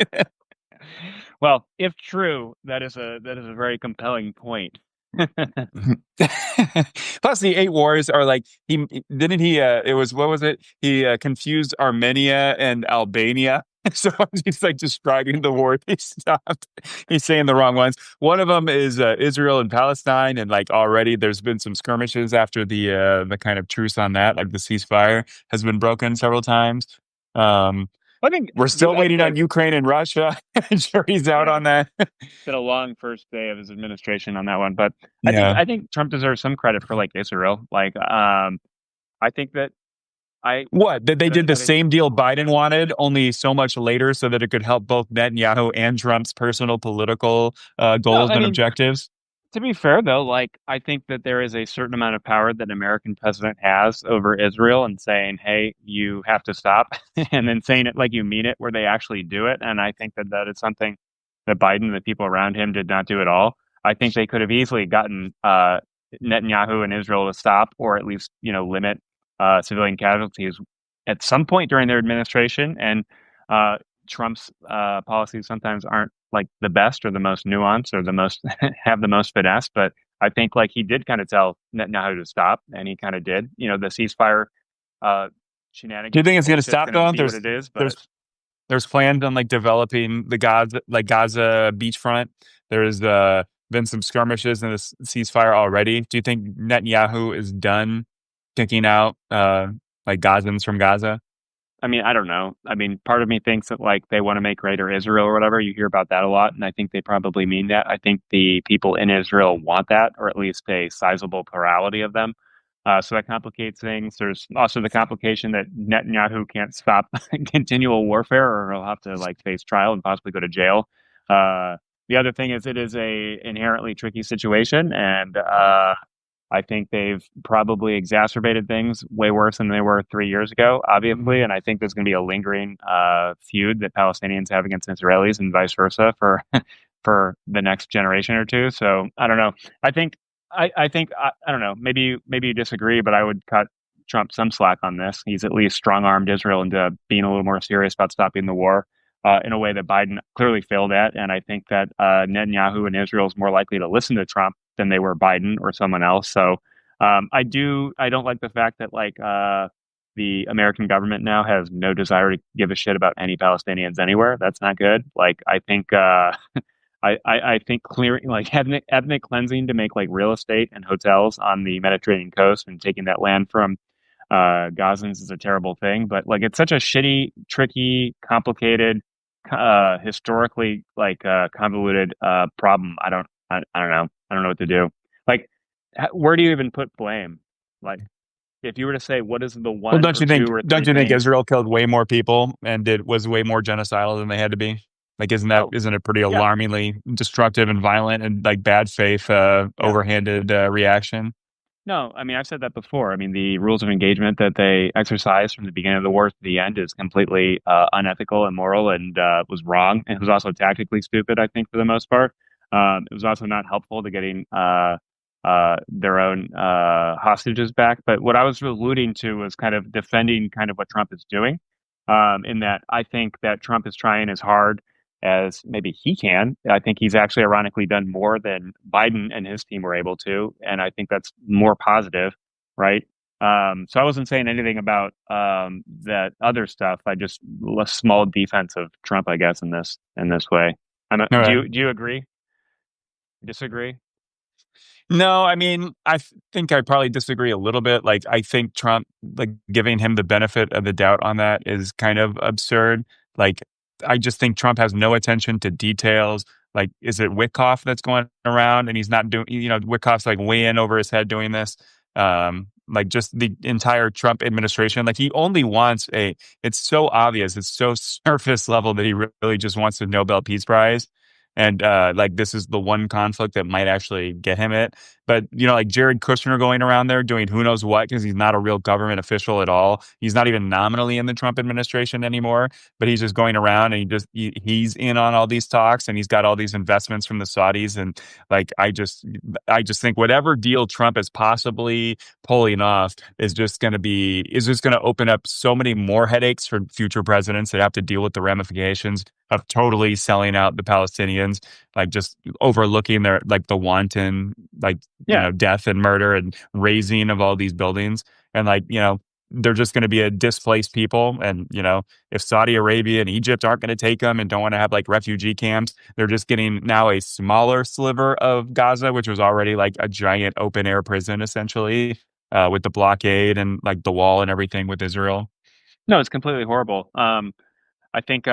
well, if true, that is a very compelling point. Plus, the 8 wars are like he didn't he. It was what was it? He confused Armenia and Albania. So he's like describing the war he stopped. He's saying the wrong ones. One of them is Israel and Palestine, and like already there's been some skirmishes after the kind of truce on that. Like the ceasefire has been broken several times. Um, I think we're still I waiting think on Ukraine and Russia. Jury's out yeah, on that. been a long first day of his administration on that one, but Yeah. I think Trump deserves some credit for like Israel. Like, I think that I What? That they that's did the what I same deal Biden wanted, only so much later, so that it could help both Netanyahu and Trump's personal political no, goals I and mean, objectives. to be fair, though, like I think that there is a certain amount of power that an American president has over Israel and saying, "Hey, you have to stop," and then saying it like you mean it, where they actually do it. And I think that that is something that Biden and the people around him did not do at all. I think they could have easily gotten Netanyahu and Israel to stop, or at least limit civilian casualties at some point during their administration. And uh, Trump's policies sometimes aren't like the best or the most nuanced or the most have the most finesse, but I think like he did kind of tell Netanyahu to stop, and he kind of did. The ceasefire uh, Do you shenanigans think it's going to bullshit's stop going to though? be what it is, but There's there's plans on like developing the Gaza beachfront. There's been some skirmishes in this ceasefire already. Do you think Netanyahu is done kicking out like Gazans from Gaza? I mean, I don't know. I mean, part of me thinks that like they want to make greater Israel or whatever. You hear about that a lot, and I think they probably mean that. I think the people in Israel want that, or at least a sizable plurality of them. So that complicates things. There's also the complication that Netanyahu can't stop continual warfare, or he'll have to like face trial and possibly go to jail. Uh, the other thing is it is a inherently tricky situation, and I think they've probably exacerbated things way worse than they were 3 years ago, obviously. And I think there's going to be a lingering feud that Palestinians have against Israelis and vice versa for for the next generation or two. So I don't know. I think I don't know. Maybe you disagree, but I would cut Trump some slack on this. He's at least strong armed Israel into being a little more serious about stopping the war. In a way that Biden clearly failed at, and I think that Netanyahu and Israel is more likely to listen to Trump than they were Biden or someone else. So I don't like the fact that like the American government now has no desire to give a shit about any Palestinians anywhere. That's not good. Like I think I think clearing like ethnic cleansing to make like real estate and hotels on the Mediterranean coast and taking that land from Gazans is a terrible thing. But like it's such a shitty, tricky, complicated, historically like convoluted problem. I don't know. I don't know what to do. Like, where do you even put blame? Like, if you were to say what is the Well, one or two or three don't you think things, Israel killed way more people and did was way more genocidal than they had to be? Like, oh isn't it pretty yeah, alarmingly destructive and violent and like bad faith, yeah. overhanded reaction? No, I mean I've said that before. I mean the rules of engagement that they exercised from the beginning of the war to the end is completely unethical, immoral, and was wrong. And it was also tactically stupid, I think, for the most part. It was also not helpful to getting their own hostages back. But what I was alluding to was kind of defending kind of what Trump is doing. In that I think that Trump is trying as hard as maybe he can. I think he's actually ironically done more than Biden and his team were able to, and I think that's more positive, right? So I wasn't saying anything about that other stuff. I just a small defense of Trump, I guess, in this way. All right. Do you agree? Disagree? No, I mean, think I probably disagree a little bit. Like, I think Trump, like, giving him the benefit of the doubt on that is kind of absurd. Like, I just think Trump has no attention to details. Like, is it Wickoff that's going around and he's not doing, Wickoff's like way in over his head doing this. Like, just the entire Trump administration. Like, he only wants it's so obvious, it's so surface level that he really just wants the Nobel Peace Prize. And like this is the one conflict that might actually get him it. But like Jared Kushner going around there doing who knows what because he's not a real government official at all. He's not even nominally in the Trump administration anymore. But he's just going around and he's in on all these talks and he's got all these investments from the Saudis. And like I just think whatever deal Trump is possibly pulling off is just going to open up so many more headaches for future presidents that have to deal with the ramifications of totally selling out the Palestinians, like just overlooking their like the wanton like Yeah. death and murder and razing of all these buildings, and like they're just going to be a displaced people, and if Saudi Arabia and Egypt aren't going to take them and don't want to have like refugee camps, they're just getting now a smaller sliver of Gaza, which was already like a giant open air prison essentially, with the blockade and like the wall and everything with Israel. No, it's completely horrible. I think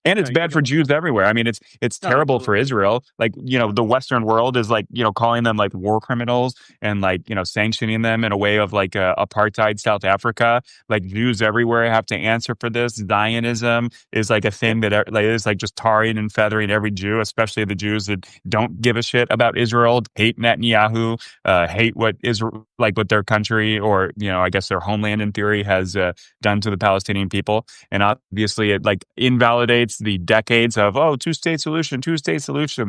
And No, it's you bad make a for Jews everywhere. I mean, it's no, terrible for absolutely. Israel. Like, the Western world is like, calling them like war criminals and like, sanctioning them in a way of like apartheid South Africa. Like Jews everywhere have to answer for this. Zionism is like a Yep. thing that like is like just tarring and feathering every Jew, especially the Jews that don't give a shit about Israel, hate Netanyahu, hate what Israel, like what their country or, I guess their homeland in theory has done to the Palestinian people. And obviously it like invalidates the decades of, oh, two-state solution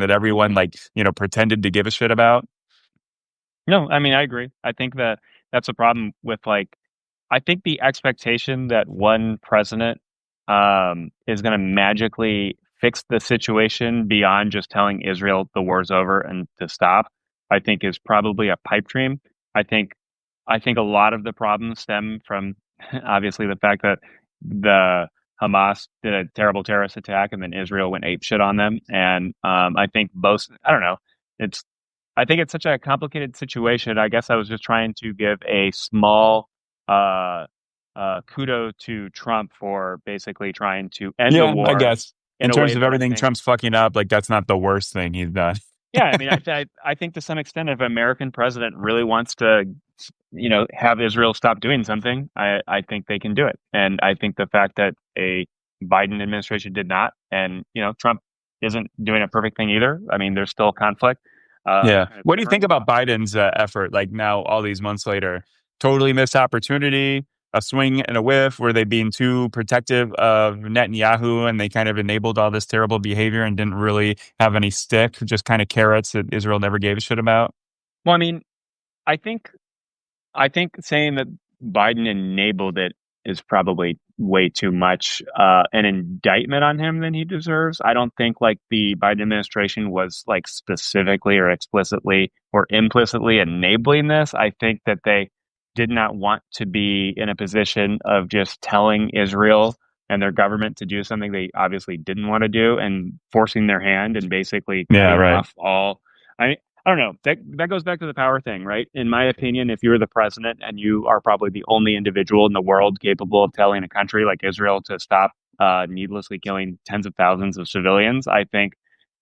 that everyone like, pretended to give a shit about. No, I mean, I agree. I think that that's a problem with like, I think the expectation that one president is going to magically fix the situation beyond just telling Israel the war's over and to stop, I think is probably a pipe dream. I think I think a lot of the problems stem from obviously the fact that the Hamas did a terrible terrorist attack and then Israel went apeshit on them. And I think both, I don't know, it's I think it's such a complicated situation. I guess I was just trying to give a small uh, kudo to Trump for basically trying to end the Yeah, I war guess. in In a way terms of that I everything think, Trump's fucking up, like that's not the worst thing he's done. yeah, I mean, I think to some extent, if an American president really wants to, have Israel stop doing something, I think they can do it. And I think the fact that a Biden administration did not, and Trump isn't doing a perfect thing either. I mean, there's still conflict, Yeah. kind of What do you think simmering. about Biden's effort? Like now, all these months later, totally missed opportunity, a swing and a whiff. Were they being too protective of Netanyahu and they kind of enabled all this terrible behavior and didn't really have any stick, just kind of carrots that Israel never gave a shit about? Well, I mean, I think I think saying that Biden enabled it is probably way too much an indictment on him than he deserves. I don't think like the Biden administration was like specifically or explicitly or implicitly enabling this. I think that they did not want to be in a position of just telling Israel and their government to do something they obviously didn't want to do and forcing their hand and basically Yeah, cutting right. off all. I don't know. That goes back to the power thing, right? In my opinion, if you're the president and you are probably the only individual in the world capable of telling a country like Israel to stop needlessly killing tens of thousands of civilians, I think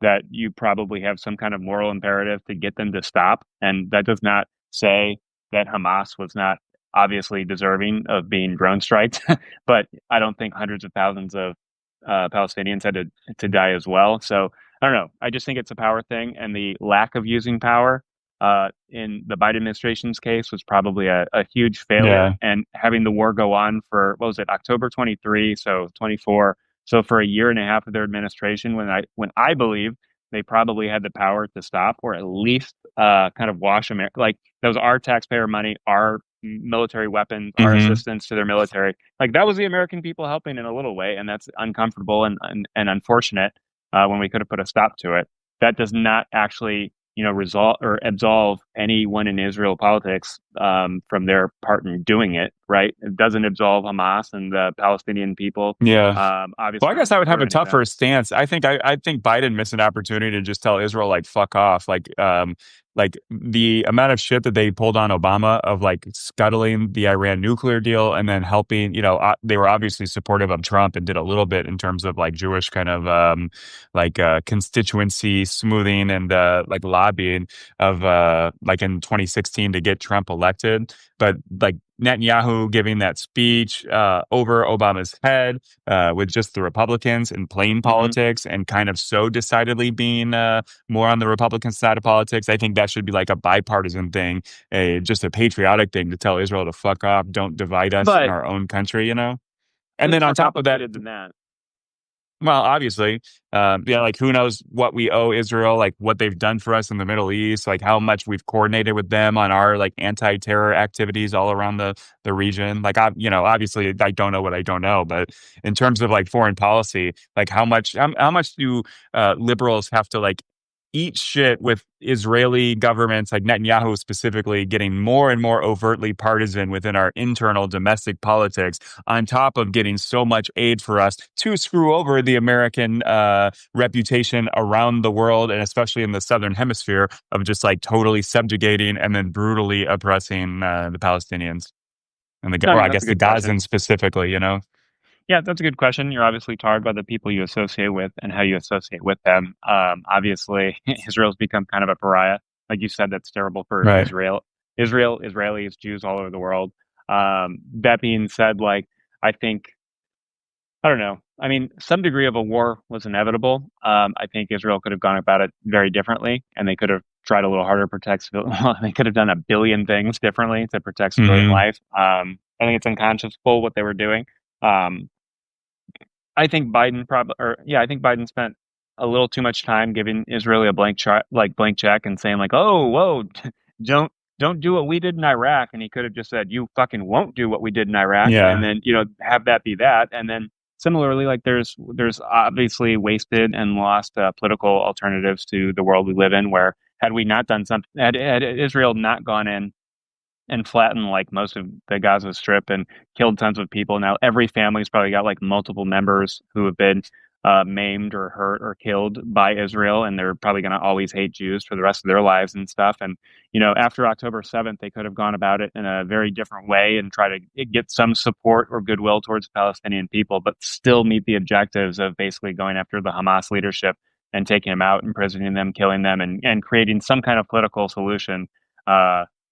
that you probably have some kind of moral imperative to get them to stop. And that does not say that Hamas was not obviously deserving of being drone striked, but I don't think hundreds of thousands of Palestinians had to die as well. So I don't know. I just think it's a power thing, and the lack of using power in the Biden administration's case was probably a huge failure. Yeah. And having the war go on for what was it, October 23, so 24, so for a year and a half of their administration, when I believe they probably had the power to stop or at least kind of wash America. Like that was our taxpayer money, our military weapons, our Hmm. assistance to their military. Like that was the American people helping in a little way, and that's uncomfortable and unfortunate when we could have put a stop to it. That does not actually, resolve or absolve anyone in Israel politics from their part in doing it. Right? It doesn't absolve Hamas and the Palestinian people. Yeah. Well, Obviously, I not guess I would have for a any of that. tougher stance. I think Biden missed an opportunity to just tell Israel like fuck off. Like the amount of shit that they pulled on Obama of like scuttling the Iran nuclear deal and then helping, they were obviously supportive of Trump and did a little bit in terms of like Jewish kind of like constituency smoothing and like lobbying of like in 2016 to get Trump elected. But like Netanyahu giving that speech over Obama's head with just the Republicans in plain Hmm. politics and kind of so decidedly being more on the Republican side of politics. I think that should be like a bipartisan thing, just a patriotic thing to tell Israel to fuck off, don't divide us in But our own country. And it's then on more top of that, complicated than that. well, obviously, yeah, like who knows what we owe Israel, like what they've done for us in the Middle East, like how much we've coordinated with them on our like anti-terror activities all around the region. Like obviously, I don't know what I don't know, but in terms of like foreign policy, like how much do liberals have to like eat shit with Israeli governments, like Netanyahu specifically, getting more and more overtly partisan within our internal domestic politics, on top of getting so much aid for us to screw over the American reputation around the world, and especially in the Southern Hemisphere, of just like totally subjugating and then brutally oppressing the Palestinians and No, I or mean I that's a guess the good question. Gazans specifically. Yeah, that's a good question. You're obviously tarred by the people you associate with and how you associate with them. Obviously, Israel's become kind of a pariah. Like you said, that's terrible for Right. Israel, Israelis, Jews all over the world. That being said, like, I think, I don't know. I mean, some degree of a war was inevitable. I think Israel could have gone about it very differently, and they could have tried a little harder to protect well, they could have done a billion things differently to protect civilian Hmm. life. I think it's unconscionable what they were doing. Um, I think Biden probably, or yeah, I think Biden spent a little too much time giving Israel a blank check, and saying like, "Oh, whoa, don't don't do what we did in Iraq," and he could have just said, "You fucking won't do what we did in Iraq," and Yeah. then have that be that, and then similarly, like there's obviously wasted and lost political alternatives to the world we live in, where had we not done something, had Israel not gone in and flattened like most of the Gaza Strip and killed tons of people. Now every family's probably got like multiple members who have been maimed or hurt or killed by Israel, and they're probably going to always hate Jews for the rest of their lives and stuff. And after October 7th, they could have gone about it in a very different way and try to get some support or goodwill towards the Palestinian people, but still meet the objectives of basically going after the Hamas leadership and taking them out, imprisoning them, killing them, and creating some kind of political solution.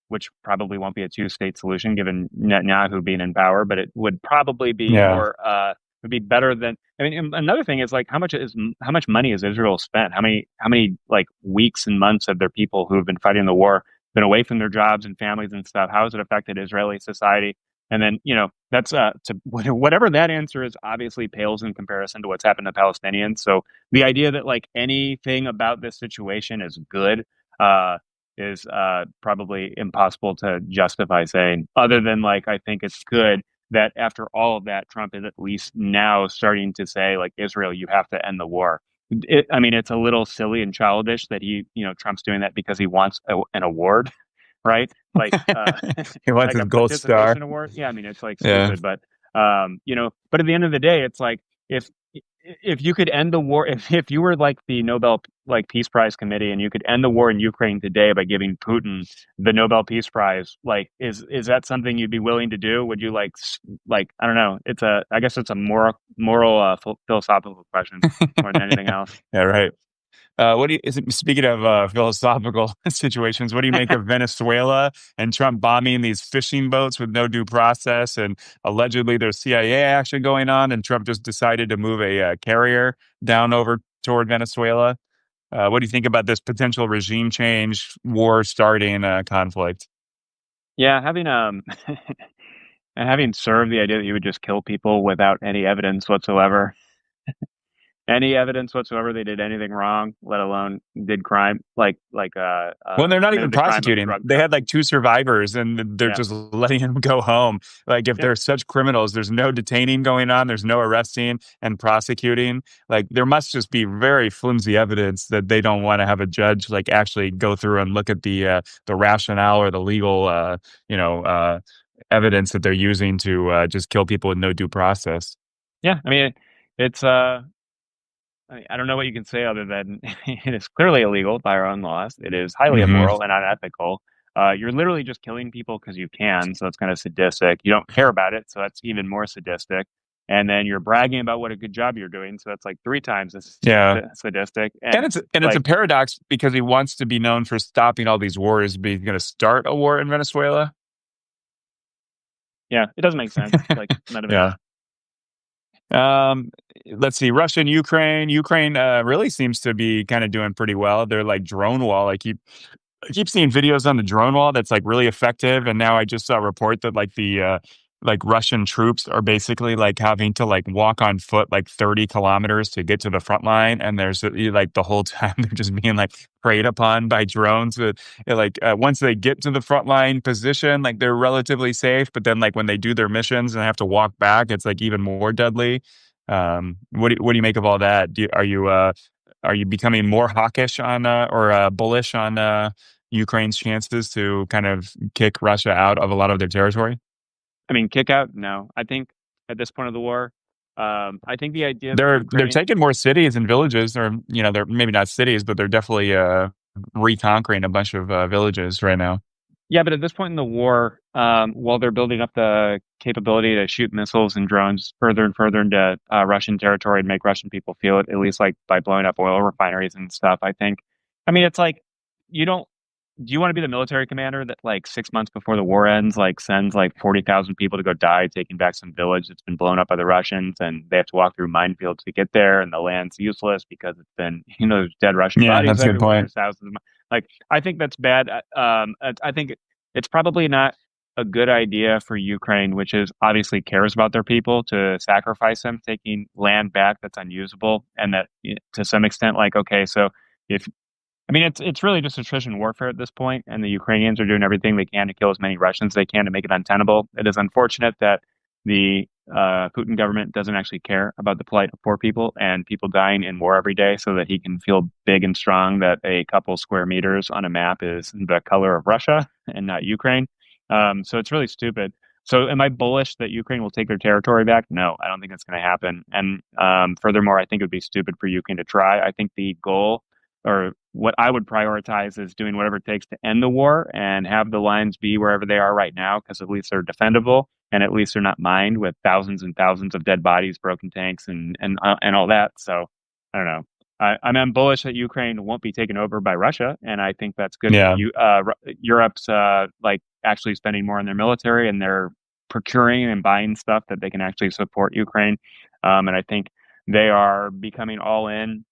Which probably won't be a two-state solution given Netanyahu being in power, but it would probably be Yeah. more would be better than. I mean, another thing is like how much money has Israel spent? How many like weeks and months have their people who have been fighting the war been away from their jobs and families and stuff? How has it affected Israeli society? And then that's to whatever that answer is, obviously pales in comparison to what's happened to Palestinians. So the idea that like anything about this situation is good. Is probably impossible to justify saying, other than like, I think it's good that after all of that, Trump is at least now starting to say, like, Israel, you have to end the war. I mean, it's a little silly and childish that Trump's doing that because he wants an award, right? Like, He wants like his a gold star. participation award. Yeah, I mean, it's like Yeah. stupid, but but at the end of the day, it's like if if you could end the war, if you were like the Nobel like Peace Prize committee and you could end the war in Ukraine today by giving Putin the Nobel Peace Prize, like is that something you'd be willing to do? Would you like I don't know. I guess it's a moral philosophical question more than anything else. Yeah, right. What do you, is it, speaking of philosophical situations, what do you make of Venezuela and Trump bombing these fishing boats with no due process? And allegedly there's CIA action going on, and Trump just decided to move a carrier down over toward Venezuela. What do you think about this potential regime change, war starting conflict? Yeah, having and having served the idea that you would just kill people without any evidence whatsoever they did anything wrong, let alone did crime, Well, they're not even committed the crime of prosecuting. drug They had trafficking. like two survivors, and they're Yeah, just letting them go home. Like, if yeah, they're such criminals, there's no detaining going on. There's no arresting and prosecuting. Like, there must just be very flimsy evidence that they don't want to have a judge like actually go through and look at the rationale or the legal you know uh, evidence that they're using to just kill people with no due process. yeah. I mean, it's I don't know what you can say other than it is clearly illegal by our own laws. It is highly Hmm. immoral and unethical. You're literally just killing people because you can, so it's kind of sadistic. You don't care about it, so that's even more sadistic. And then you're bragging about what a good job you're doing, so that's like three times as Yeah. sadistic. And And it's a like, paradox because he wants to be known for stopping all these wars, but he's going to start a war in Venezuela. yeah, it doesn't make sense. Like none of it Yeah. does. Um, let's see. Russia and Ukraine. Ukraine really seems to be kind of doing pretty well. They're like drone wall. I keep seeing videos on the drone wall that's like really effective. And now I just saw a report that like the like Russian troops are basically like having to like walk on foot like 30 kilometers to get to the front line. And there's like the whole time they're just being like preyed upon by drones. But like once they get to the front line position, like they're relatively safe. But then like when they do their missions and have to walk back, it's like even more deadly. What do you make of all that? Are you becoming more hawkish on or bullish on Ukraine's chances to kind of kick Russia out of a lot of their territory? I mean, kick out? No. I think at this point of the war, I think the idea that They're Ukraine, taking more cities and villages, or they're maybe not cities, but they're definitely reconquering a bunch of villages right now. Yeah, but at this point in the war, while they're building up the capability to shoot missiles and drones further and further into Russian territory and make Russian people feel it, at least like by blowing up oil refineries and stuff, I think. I mean, it's like you don't. Do you want to be the military commander that like 6 months before the war ends, like sends like 40,000 people to go die taking back some village that's been blown up by the Russians, and they have to walk through minefields to get there, and the land's useless because it's been, there's dead Russian Yeah, bodies that's a good everywhere. point. There's thousands of like I think that's bad. I think it's probably not a good idea for Ukraine, which is obviously cares about their people, to sacrifice them, taking land back that's unusable, and that to some extent, like okay, so if I mean, it's really just attrition warfare at this point, and the Ukrainians are doing everything they can to kill as many Russians as they can to make it untenable. It is unfortunate that the Putin government doesn't actually care about the plight of poor people and people dying in war every day, so that he can feel big and strong that a couple square meters on a map is the color of Russia and not Ukraine. So it's really stupid. So am I bullish that Ukraine will take their territory back? No, I don't think that's going to happen. And furthermore, I think it would be stupid for Ukraine to try. I think the goal, or what I would prioritize, is doing whatever it takes to end the war and have the lines be wherever they are right now, because at least they're defendable and at least they're not mined with thousands and thousands of dead bodies, broken tanks, and all that. So I don't know. I'm bullish that Ukraine won't be taken over by Russia, and I think that's good for Yeah. you. Europe's like actually spending more on their military, and they're procuring and buying stuff that they can actually support Ukraine. And I think they are becoming all in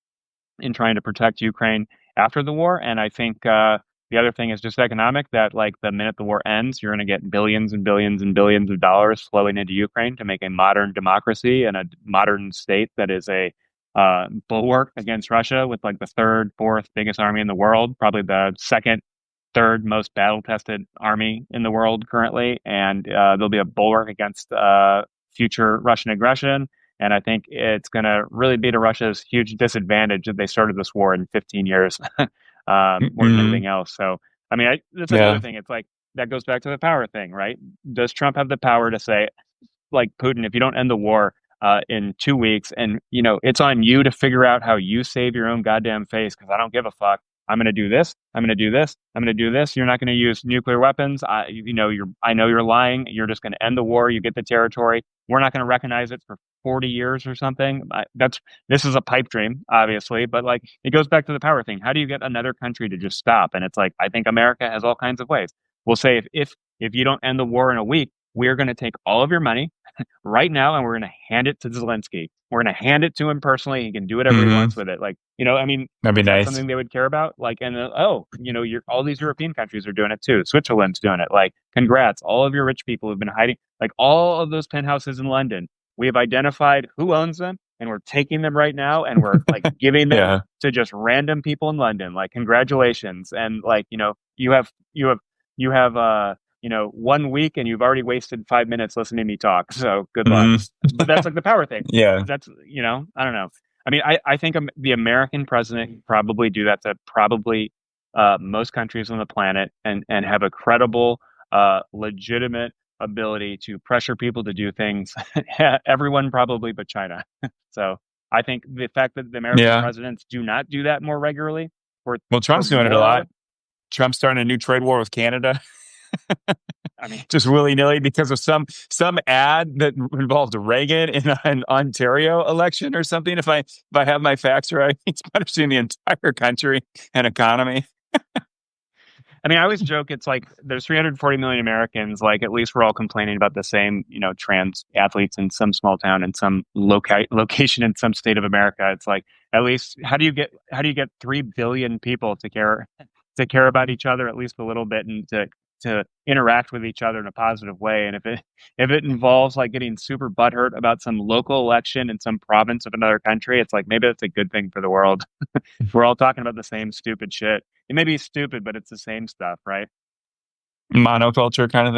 trying to protect Ukraine after the war. And I think the other thing is just economic, that like the minute the war ends, you're going to get billions and billions and billions of dollars flowing into Ukraine to make a modern democracy and a modern state that is a bulwark against Russia, with like the third, fourth biggest army in the world, probably the second, third most battle tested army in the world currently. And there'll be a bulwark against future Russian aggression. And I think it's going to really be to Russia's huge disadvantage that they started this war in 15 years, more than Hmm. anything else. So, I mean, that's another Yeah. thing. It's like that goes back to the power thing, right? Does Trump have the power to say, like Putin, if you don't end the war in 2 weeks, and it's on you to figure out how you save your own goddamn face, because I don't give a fuck. I'm going to do this. I'm going to do this. I'm going to do this. You're not going to use nuclear weapons. I know you're lying. You're just going to end the war. You get the territory. We're not going to recognize it for 40 years or something. This is a pipe dream, obviously, but like it goes back to the power thing. How do you get another country to just stop? And it's like I think America has all kinds of ways. We'll say if you don't end the war in a week, we're going to take all of your money right now, and we're going to hand it to Zelensky. We're going to hand it to him personally. He can do whatever he Hmm. wants with it. Like, I mean, That'd be is that nice. something they would care about? Like, and all these European countries are doing it too. Switzerland's doing it. Like, congrats, all of your rich people who've been hiding. Like, all of those penthouses in London, we have identified who owns them, and we're taking them right now, and we're like giving them Yeah. to just random people in London. Like, congratulations, and like, you have 1 week and you've already wasted 5 minutes listening to me talk. So good luck. Hmm. But that's like the power thing. Yeah. That's, I don't know. I mean, I think the American president can probably do that to probably most countries on the planet, and have a credible, legitimate ability to pressure people to do things. Everyone probably but China. So I think the fact that the American Yeah. presidents do not do that more regularly Well, for Trump's doing it a lot. more, Trump's starting a new trade war with Canada, I mean, just willy nilly because of some ad that involved Reagan in an Ontario election or something. If I have my facts right, he's punishing the entire country and economy. I always joke it's like there's 340 million Americans. Like at least we're all complaining about the same, trans athletes in some small town in some location in some state of America. It's like at least how do you get 3 billion people to care about each other at least a little bit, and to interact with each other in a positive way. And if it involves like getting super butthurt about some local election in some province of another country, it's like maybe that's a good thing for the world. We're all talking about the same stupid shit. It may be stupid, but it's the same stuff, right? Monoculture kind of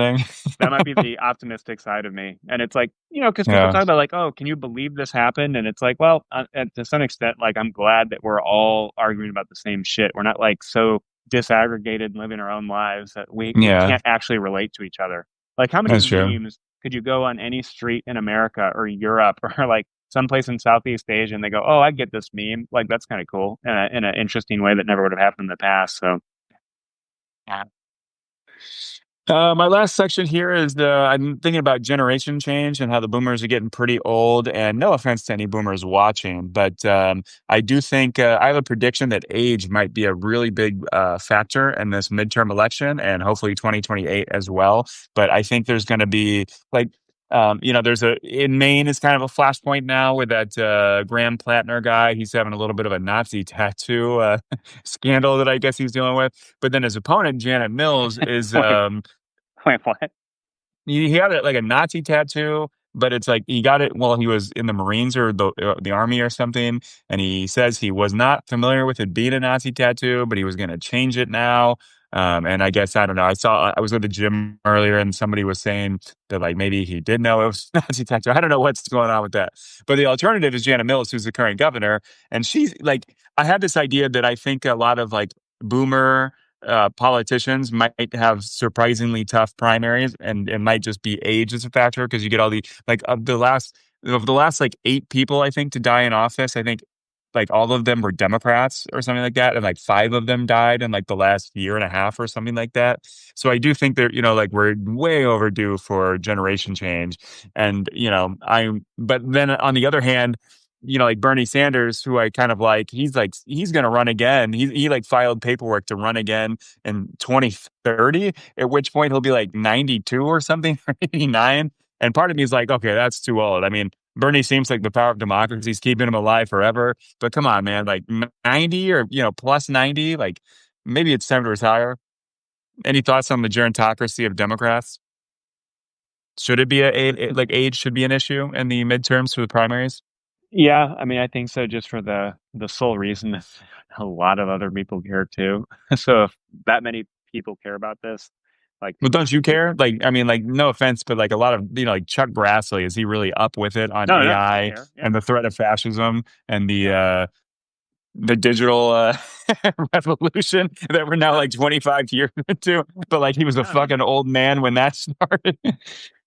That might be thing. the optimistic side of me. And it's like, because people Yeah. talk about like, oh, can you believe this happened? And it's like, well, to some extent, like I'm glad that we're all arguing about the same shit. We're not like so disaggregated and living our own lives that we Yeah. can't actually relate to each other. Like how many That's true. memes could you go on any street in America or Europe or like someplace in Southeast Asia and they go, oh, I get this meme. Like that's kind of cool in an interesting way that never would have happened in the past. So My last section here is I'm thinking about generation change and how the boomers are getting pretty old. And no offense to any boomers watching, but I do think I have a prediction that age might be a really big factor in this midterm election and hopefully 2028 as well. But I think there's going to be like, there's in Maine is kind of a flashpoint now with that Graham Plattner guy. He's having a little bit of a Nazi tattoo scandal that I guess he's dealing with. But then his opponent, Janet Mills, is Wait, wait, what? he had it like a Nazi tattoo, but it's like he got it while he was in the Marines or the army or something. And he says he was not familiar with it being a Nazi tattoo, but he was going to change it now. And I guess I don't know. I was at the gym earlier, and somebody was saying that like maybe he did know it was a Nazi tattoo. I don't know what's going on with that. But the alternative is Janet Mills, who's the current governor, and she's like, I had this idea that I think a lot of like boomer politicians might have surprisingly tough primaries, and it might just be age as a factor because you get all the like of the last like 8 people I think to die in office. I think like all of them were Democrats or something like that, and like 5 of them died in like the last year and a half or something like that. So I do think that like we're way overdue for generation change, and But then on the other hand, like Bernie Sanders, who I kind of like, he's going to run again. He like filed paperwork to run again in 2030, at which point he'll be like 92 or something, or 89. And part of me is like, okay, that's too old. I mean, Bernie seems like the power of democracy is keeping him alive forever. But come on, man, like 90 or, plus 90, like maybe it's time to retire. Any thoughts on the gerontocracy of Democrats? Should it be like age should be an issue in the midterms for the primaries? Yeah, I mean, I think so, just for the sole reason that a lot of other people care too. So if that many people care about this, like, Well, don't you it, care? Like, I mean, like, no offense, but like a lot of, like Chuck Grassley, is he really up with it on no, no, I AI care. Yeah, and the threat of fascism and yeah, the digital revolution that we're now like 25 years into? But like, he was a yeah. I mean, fucking old man when that started.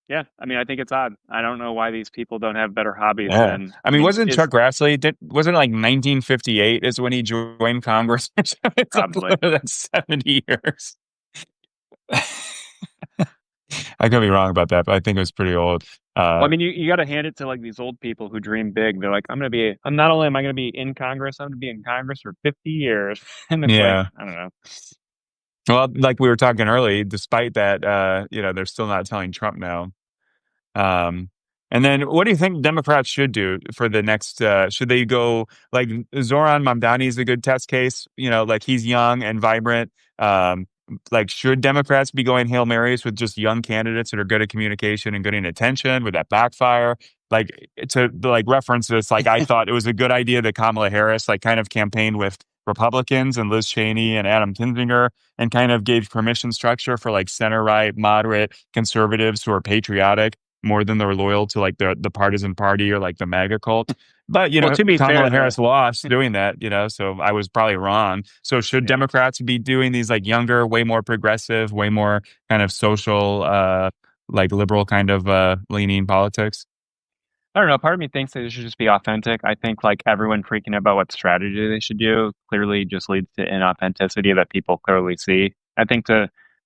yeah. I mean, I think it's odd. I don't know why these people don't have better hobbies Yeah. than. I I mean, mean, wasn't is Chuck Grassley, wasn't it like 1958 is when he joined Congress? It's probably. like, that's 70 years. I could be wrong about that, but I think it was pretty old. Well, Uh, I mean, you got to hand it to like these old people who dream big. They're like, I'm not only am I going to be in Congress, I'm going to be in Congress for 50 years. And it's like, yeah. I don't know. Well, like we were talking early, despite that, they're still not telling Trump no. Um, and then what do you think Democrats should do for the next, should they go like Zoran Mamdani is a good test case, like he's young and vibrant. Like should Democrats be going Hail Marys with just young candidates that are good at communication and good at attention? Would that backfire? Like to like reference this, like I thought it was a good idea that Kamala Harris like kind of campaigned with Republicans and Liz Cheney and Adam Kinzinger and kind of gave permission structure for like center right, moderate conservatives who are patriotic more than they're loyal to like the partisan party or like the MAGA cult. But Well, to be fair, Kamala Harris lost doing that, so I was probably wrong. So should yeah. Democrats be doing these like younger, way more progressive, way more kind of social, like liberal kind of leaning politics? I don't know. Part of me thinks that it should just be authentic. I think like everyone freaking about what strategy they should do clearly just leads to inauthenticity that people clearly see. I think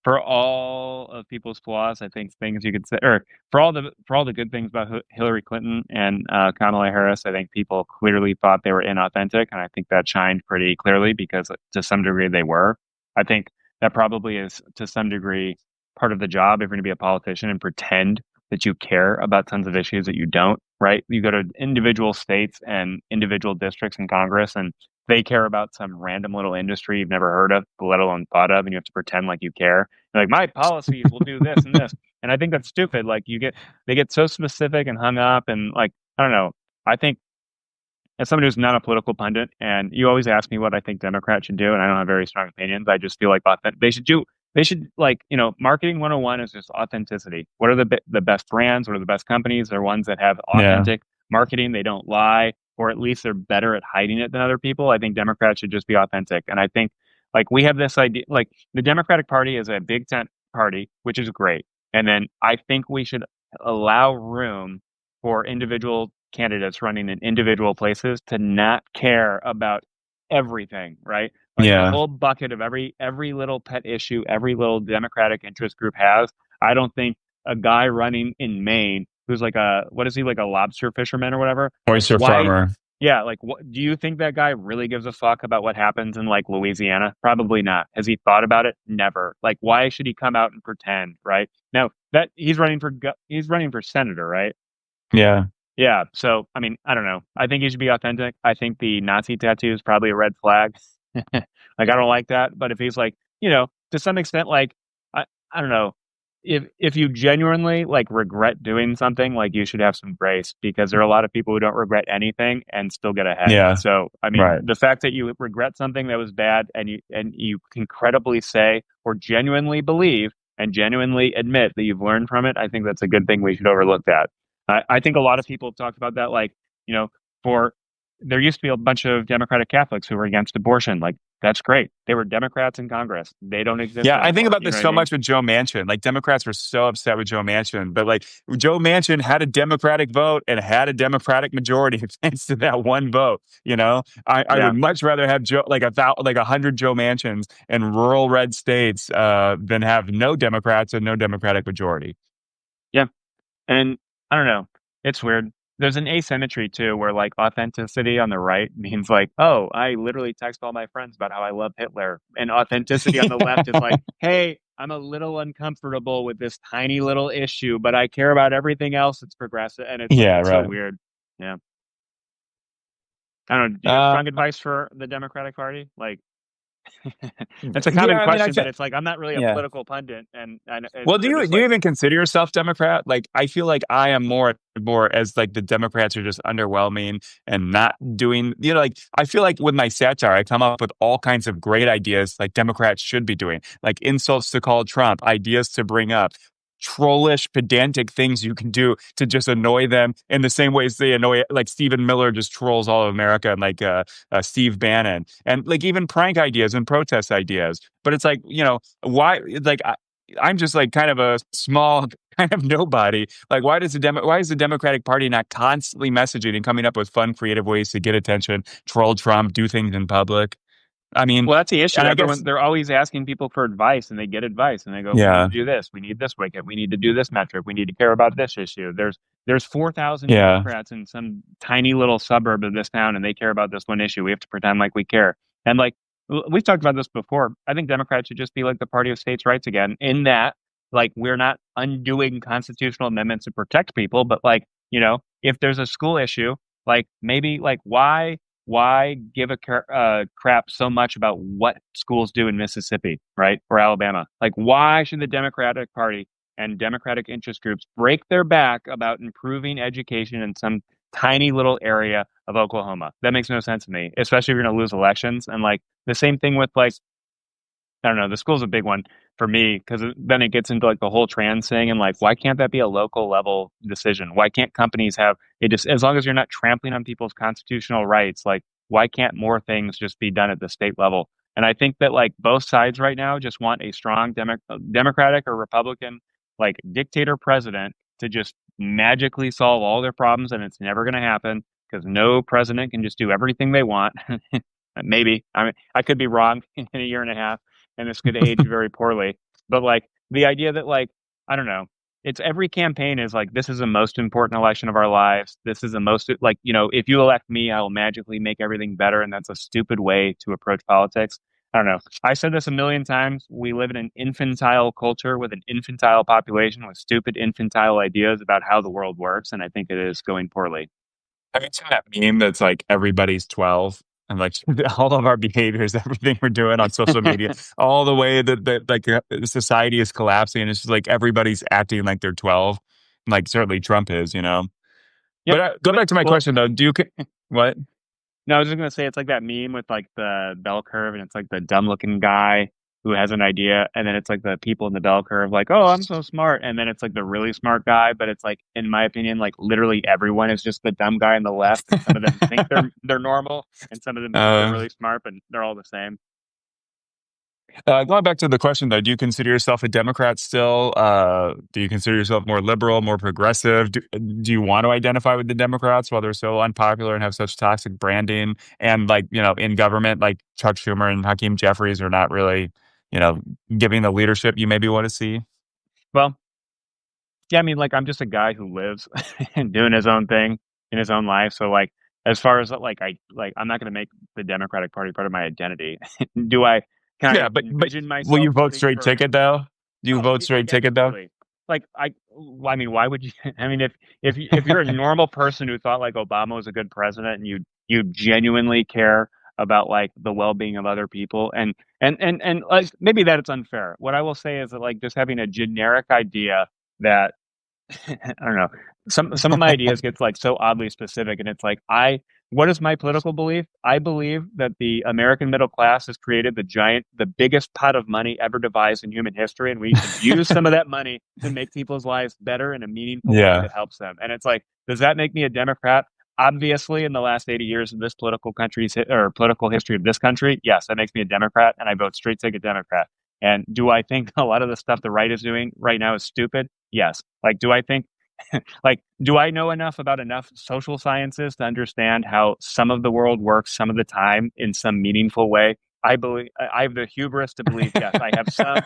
for all of people's flaws, I think things you could say, or for all the good things about Hillary Clinton and Kamala Harris, I think people clearly thought they were inauthentic, and I think that shined pretty clearly because to some degree they were. I think that probably is to some degree part of the job if you're going to be a politician and pretend that you care about tons of issues that you don't, right? You go to individual states and individual districts in Congress, and they care about some random little industry you've never heard of, let alone thought of, and you have to pretend like you care. You're like, my policies will do this and this. And I think that's stupid. Like they get so specific and hung up, and like, I don't know. I think as someone who's not a political pundit, and you always ask me what I think Democrats should do, and I don't have very strong opinions. I just feel like they should like, marketing 101 is just authenticity. What are the best brands? What are the best companies? They're ones that have Yeah. authentic marketing. They don't lie, or at least they're better at hiding it than other people. I think Democrats should just be authentic. And I think like we have this idea, like the Democratic Party is a big tent party, which is great. And then I think we should allow room for individual candidates running in individual places to not care about everything, right? Like the Yeah. whole bucket of every little pet issue, every little Democratic interest group has. I don't think a guy running in Maine who's like a what is he like a lobster fisherman or whatever? Like Oyster why farmer. yeah, like what do you think that guy really gives a fuck about what happens in like Louisiana? Probably not. Has he thought about it? Never. Like why should he come out and pretend, right? Now, that he's running for senator, right? Yeah. Yeah, so I mean, I don't know. I think he should be authentic. I think the Nazi tattoo is probably a red flag. Like I don't like that, but if he's like, to some extent like I don't know, if you genuinely like regret doing something, like you should have some grace because there are a lot of people who don't regret anything and still get ahead. Yeah. So, I mean, Right. the fact that you regret something that was bad and you can credibly say or genuinely believe and genuinely admit that you've learned from it, I think that's a good thing we should overlook that. I think a lot of people have talked about that, like, you know, for there used to be a bunch of Democratic Catholics who were against abortion. Like, that's great. They were Democrats in Congress. They don't exist Yeah, I think anymore. about You this know what I so mean? much with Joe Manchin. Like Democrats were so upset with Joe Manchin, but like Joe Manchin had a Democratic vote and had a Democratic majority thanks to that one vote. I Yeah. would much rather have Joe like 100 Joe Manchins in rural red states than have no Democrats and no Democratic majority. Yeah. And I don't know. It's weird. There's an asymmetry too, where like authenticity on the right means like, oh, I literally text all my friends about how I love Hitler. And authenticity on the left is like, hey, I'm a little uncomfortable with this tiny little issue, but I care about everything else that's progressive. And it's like, Yeah, it's so right. weird. Yeah. I don't know. Do you have Uh, strong advice for the Democratic Party? Like, it's a common yeah, I mean, question, but it's like, I'm not really a yeah. political pundit. And Well, do they're you just do you like, even consider yourself Democrat? Like, I feel like I am more as like the Democrats are just underwhelming and not doing. Like I feel like with my satire, I come up with all kinds of great ideas like Democrats should be doing, like insults to call Trump, ideas to bring up, trollish, pedantic things you can do to just annoy them in the same ways they annoy. Like Stephen Miller just trolls all of America, and like Steve Bannon, and like even prank ideas and protest ideas. But it's like why like I'm just like kind of a small kind of nobody. Like, why is the Democratic Party not constantly messaging and coming up with fun, creative ways to get attention, troll Trump, do things in public? I mean, well, that's the issue. and I guess, They're always asking people for advice and they get advice and they go, we need yeah, to do this. We need this wicket. We need to do this metric. We need to care about this issue. There's 4,000 yeah, Democrats in some tiny little suburb of this town and they care about this one issue. We have to pretend like we care. And like, we've talked about this before. I think Democrats should just be like the party of states' rights again, in that, like, we're not undoing constitutional amendments to protect people, but like, if there's a school issue, like maybe like why give a crap so much about what schools do in Mississippi, right? Or Alabama? Like, why should the Democratic Party and Democratic interest groups break their back about improving education in some tiny little area of Oklahoma? That makes no sense to me, especially if you're going to lose elections. And like the same thing with like, I don't know, the school's a big one for me because then it gets into like the whole trans thing and like, why can't that be a local level decision? Why can't companies have it just as long as you're not trampling on people's constitutional rights? Like, why can't more things just be done at the state level? And I think that like both sides right now just want a strong Democratic or Republican like dictator president to just magically solve all their problems, and it's never going to happen because no president can just do everything they want. Maybe I mean I could be wrong in a year and a half and this could age very poorly. But like the idea that like I don't know, it's every campaign is like this is the most important election of our lives. This is the most like if you elect me, I will magically make everything better, and that's a stupid way to approach politics. I don't know. I said this a million times. We live in an infantile culture with an infantile population with stupid infantile ideas about how the world works, and I think it is going poorly. have you seen that meme that's like everybody's 12? And like all of our behaviors, everything we're doing on social media, all the way that like society is collapsing, and it's just like everybody's acting like they're 12. Like certainly Trump is. Yep. But go back to my Well, question though. What? no, I was just gonna say it's like that meme with like the bell curve, and it's like the dumb looking guy who has an idea, and then it's like the people in the bell curve, like, oh, I'm so smart, and then it's like the really smart guy, but it's like, in my opinion, like literally everyone is just the dumb guy on the left, and some of them think they're normal, and some of them think they're Uh, really smart, but they're all the same. Going back to the question though, do you consider yourself a Democrat still? Do you consider yourself more liberal, more progressive? Do you want to identify with the Democrats while they're so unpopular and have such toxic branding? And like, in government, like Chuck Schumer and Hakeem Jeffries are not really, you know, giving the leadership you maybe want to see. Well, yeah, I mean, like I'm just a guy who lives and doing his own thing in his own life. So like, as far as I'm not going to make the Democratic Party part of my identity. Do I? Can I Yeah, but envision will myself you vote voting straight for? ticket though? Do you Oh, vote straight ticket though? absolutely. Like I mean, why would you? I mean, if you're a normal person who thought like Obama was a good president and you genuinely care about like the well-being of other people and like maybe that it's unfair. What I will say is that like just having a generic idea that I don't know. Some of my ideas get like so oddly specific, and it's like what is my political belief? I believe that the American middle class has created the biggest pot of money ever devised in human history, and we should use some of that money to make people's lives better in a meaningful way Yeah, that helps them. And it's like, does that make me a Democrat? Obviously, in the last 80 years of this or political history of this country, yes, that makes me a Democrat, and I vote straight ticket Democrat. And do I think a lot of the stuff the right is doing right now is stupid? Yes. Like, do I think like, do I know enough social sciences to understand how some of the world works some of the time in some meaningful way? I believe I have the hubris to believe, yes, I have some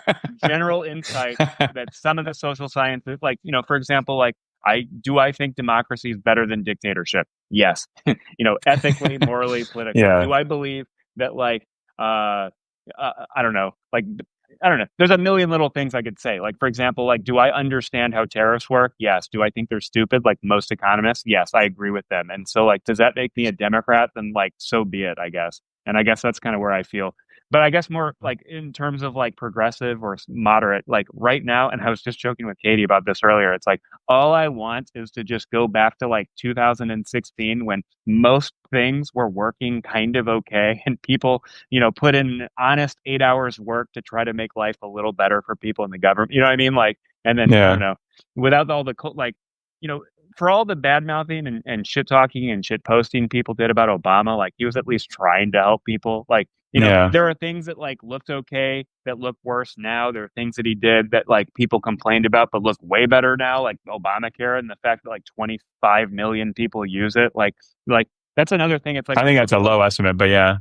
general insight that some of the social sciences, like, for example, like I think democracy is better than dictatorship? Yes. Ethically, morally, politically. yeah, Do I believe that uh, I don't know, like I don't know. There's a million little things I could say. Like, for example, like, do I understand how tariffs work? Yes. Do I think they're stupid? Like most economists? Yes, I agree with them. And so, like, does that make me a Democrat? Then, like, so be it, I guess. And I guess that's kind of where I feel. But I guess more like in terms of like progressive or moderate, like right now, and I was just joking with Katie about this earlier. It's like all I want is to just go back to like 2016 when most things were working kind of okay and people put in honest 8 hours work to try to make life a little better for people in the government. You know what I mean? Like, and then I don't yeah, know, without all the like, you know, for all the bad mouthing and shit talking and shit posting people did about Obama, like he was at least trying to help people. Like, yeah, there are things that like looked okay that look worse now. There are things that he did that like people complained about but look way better now, like Obamacare and the fact that like 25 million people use it. Like that's another thing. It's like, I think that's a look, low estimate, but yeah,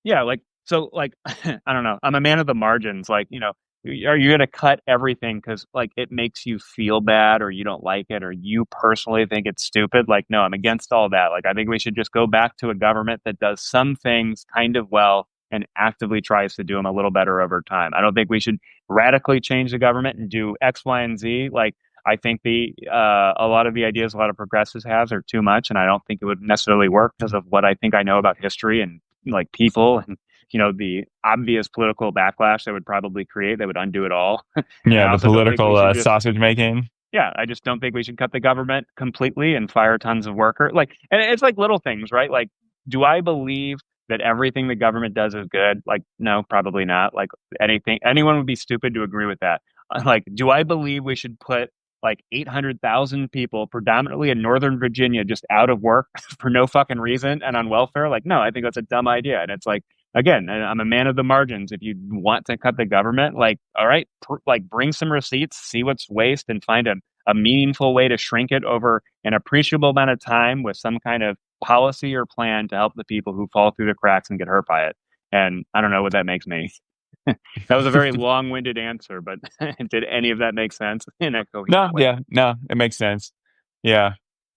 yeah, like so like I don't know. I'm a man of the margins. Like, are you going to cut everything cuz like it makes you feel bad or you don't like it or you personally think it's stupid? Like no, I'm against all that. Like I think we should just go back to a government that does some things kind of well and actively tries to do them a little better over time. I don't think we should radically change the government and do X, Y, and Z. Like I think the a lot of the ideas a lot of progressives have are too much, and I don't think it would necessarily work because of what I think I know about history and like people and the obvious political backlash that would probably create that would undo it all. And I yeah, the also don't think we political should just sausage making. yeah, I just don't think we should cut the government completely and fire tons of workers. Like, and it's like little things, right? Like, do I believe that everything the government does is good? Like, no, probably not. Like, anyone would be stupid to agree with that. Like, do I believe we should put like 800,000 people, predominantly in Northern Virginia, just out of work for no fucking reason and on welfare? Like, no, I think that's a dumb idea. And it's like, again, I'm a man of the margins. If you want to cut the government, like, all right, like bring some receipts, see what's waste, and find a meaningful way to shrink it over an appreciable amount of time with some kind of policy or plan to help the people who fall through the cracks and get hurt by it. And I don't know what that makes me. That was a very long-winded answer, but did any of that make sense in a No, coherent way? yeah, no, it makes sense. Yeah.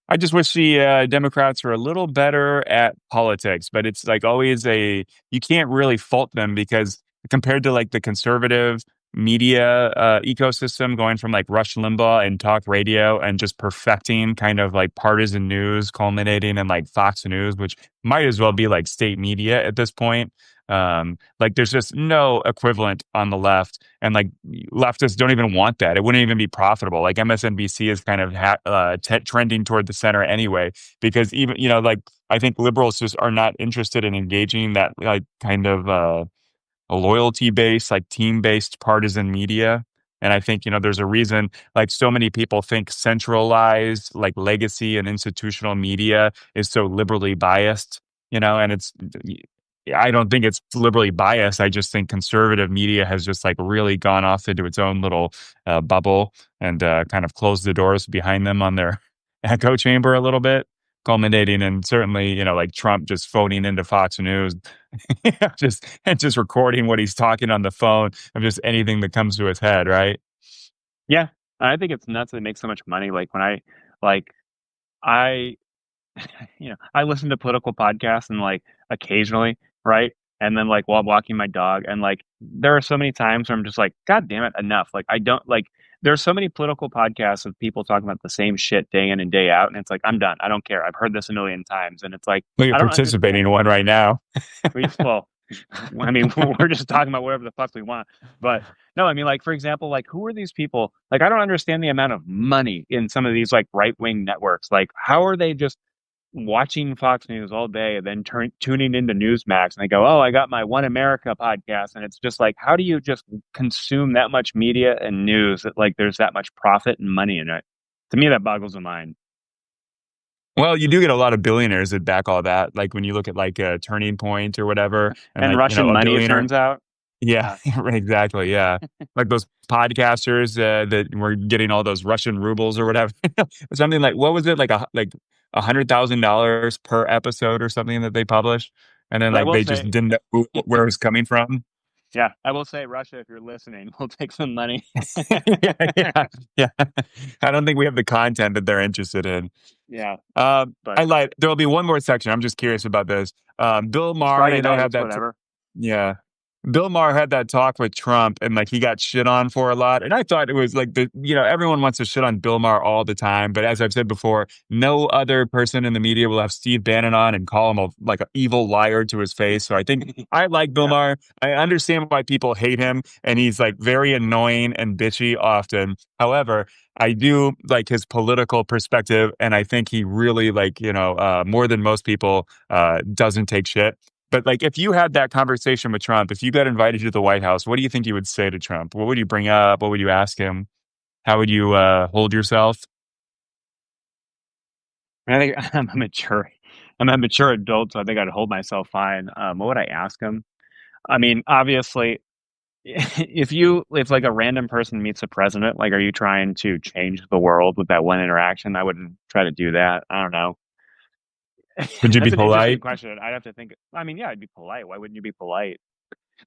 I just wish the Democrats were a little better at politics, but it's like always you can't really fault them because compared to like the conservative media ecosystem going from like Rush Limbaugh and talk radio and just perfecting kind of like partisan news culminating in like Fox News, which might as well be like state media at this point. Like there's just no equivalent on the left and like leftists don't even want that. It wouldn't even be profitable. Like MSNBC is kind of trending toward the center anyway, because even like I think liberals just are not interested in engaging that like kind of a loyalty based, like team based partisan media. And I think there's a reason like so many people think centralized like legacy and institutional media is so liberally biased. And I don't think it's liberally biased. I just think conservative media has just like really gone off into its own little bubble and kind of closed the doors behind them on their echo chamber a little bit, culminating in certainly, like Trump just phoning into Fox News, just recording what he's talking on the phone of just anything that comes to his head, right? Yeah, I think it's nuts. They make so much money. Like when like I I listen to political podcasts and like occasionally, right? And then like while walking my dog, and like there are so many times where I'm just like, God damn it, enough. Like I don't like there's so many political podcasts of people talking about the same shit day in and day out, and it's like I'm done. I don't care. I've heard this a million times, and it's like Well, you're I don't participating understand. in one right now. Well, I mean, we're just talking about whatever the fuck we want. But no, I mean, like, for example, like, who are these people? Like, I don't understand the amount of money in some of these, like, right wing networks. Like, how are they just watching Fox News all day and then tuning into Newsmax and they go, oh, I got my One America podcast. And it's just like, how do you just consume that much media and news that, like, there's that much profit and money in it? To me, that boggles the mind. Well, you do get a lot of billionaires that back all that. Like when you look at like a Turning Point or whatever, and And like, Russian a money, it billionaire. turns out. Yeah, Yeah. right, exactly. Yeah. Like those podcasters that were getting all those Russian rubles or whatever. Something like, what was it? Like $100,000 per episode or something that they published. And then But I like will they just say, didn't know where it was coming from. yeah, I will say, Russia, if you're listening, we'll take some money. Yeah, yeah, yeah. I don't think we have the content that they're interested in. Yeah, I but lied. There'll be one more section. I'm just curious about this. Bill it's Maher, Friday night. had It's that. whatever. Yeah. Bill Maher had that talk with Trump and like he got shit on for a lot. And I thought it was like everyone wants to shit on Bill Maher all the time. But as I've said before, no other person in the media will have Steve Bannon on and call him like an evil liar to his face. So I think I like Bill Yeah. Maher. I understand why people hate him and he's like very annoying and bitchy often. However, I do like his political perspective. And I think he really like, more than most people, doesn't take shit. But like, if you had that conversation with Trump, if you got invited to the White House, what do you think you would say to Trump? What would you bring up? What would you ask him? How would you hold yourself? I think I'm a mature. I'm a mature adult, so I think I'd hold myself fine. What would I ask him? I mean, obviously, if like a random person meets the president, like, are you trying to change the world with that one interaction? I wouldn't try to do that. I don't know. Would you be That's an interesting polite? question. I'd have to think. I mean, yeah, I'd be polite. Why wouldn't you be polite?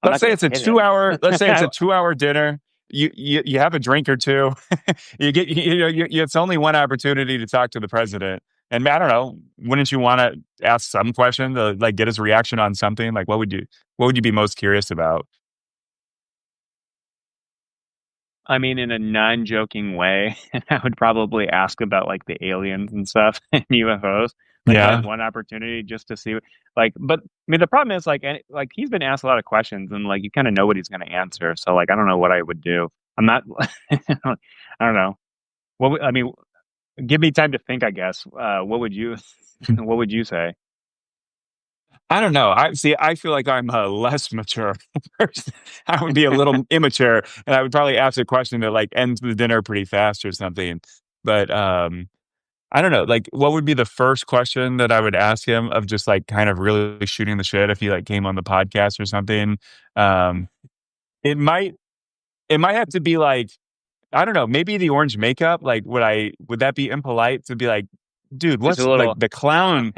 I'm Let's not say going it's a to hit two him. hour. Let's say it's a 2 hour dinner. You have a drink or two. You get it's only one opportunity to talk to the president. And I don't know. Wouldn't you want to ask some question to like get his reaction on something? Like what would you be most curious about? I mean, in a non-joking way, I would probably ask about like the aliens and stuff and UFOs. Like if I had Yeah. one opportunity just to see, like, but I mean, the problem is like he's been asked a lot of questions and like you kind of know what he's going to answer. So like, I don't know what I would do. I'm not, I don't know. I mean, give me time to think, I guess. What would you, what would you say? I don't know. I see. I feel like I'm a less mature person. I would be a little immature, and I would probably ask a question that like ends the dinner pretty fast or something. But I don't know. Like, what would be the first question that I would ask him of just like kind of really shooting the shit if he like came on the podcast or something? Um, it might it might have to be like I don't know. Maybe the orange makeup. Like, would that be impolite to be like, dude? Just What's a like little, the clown?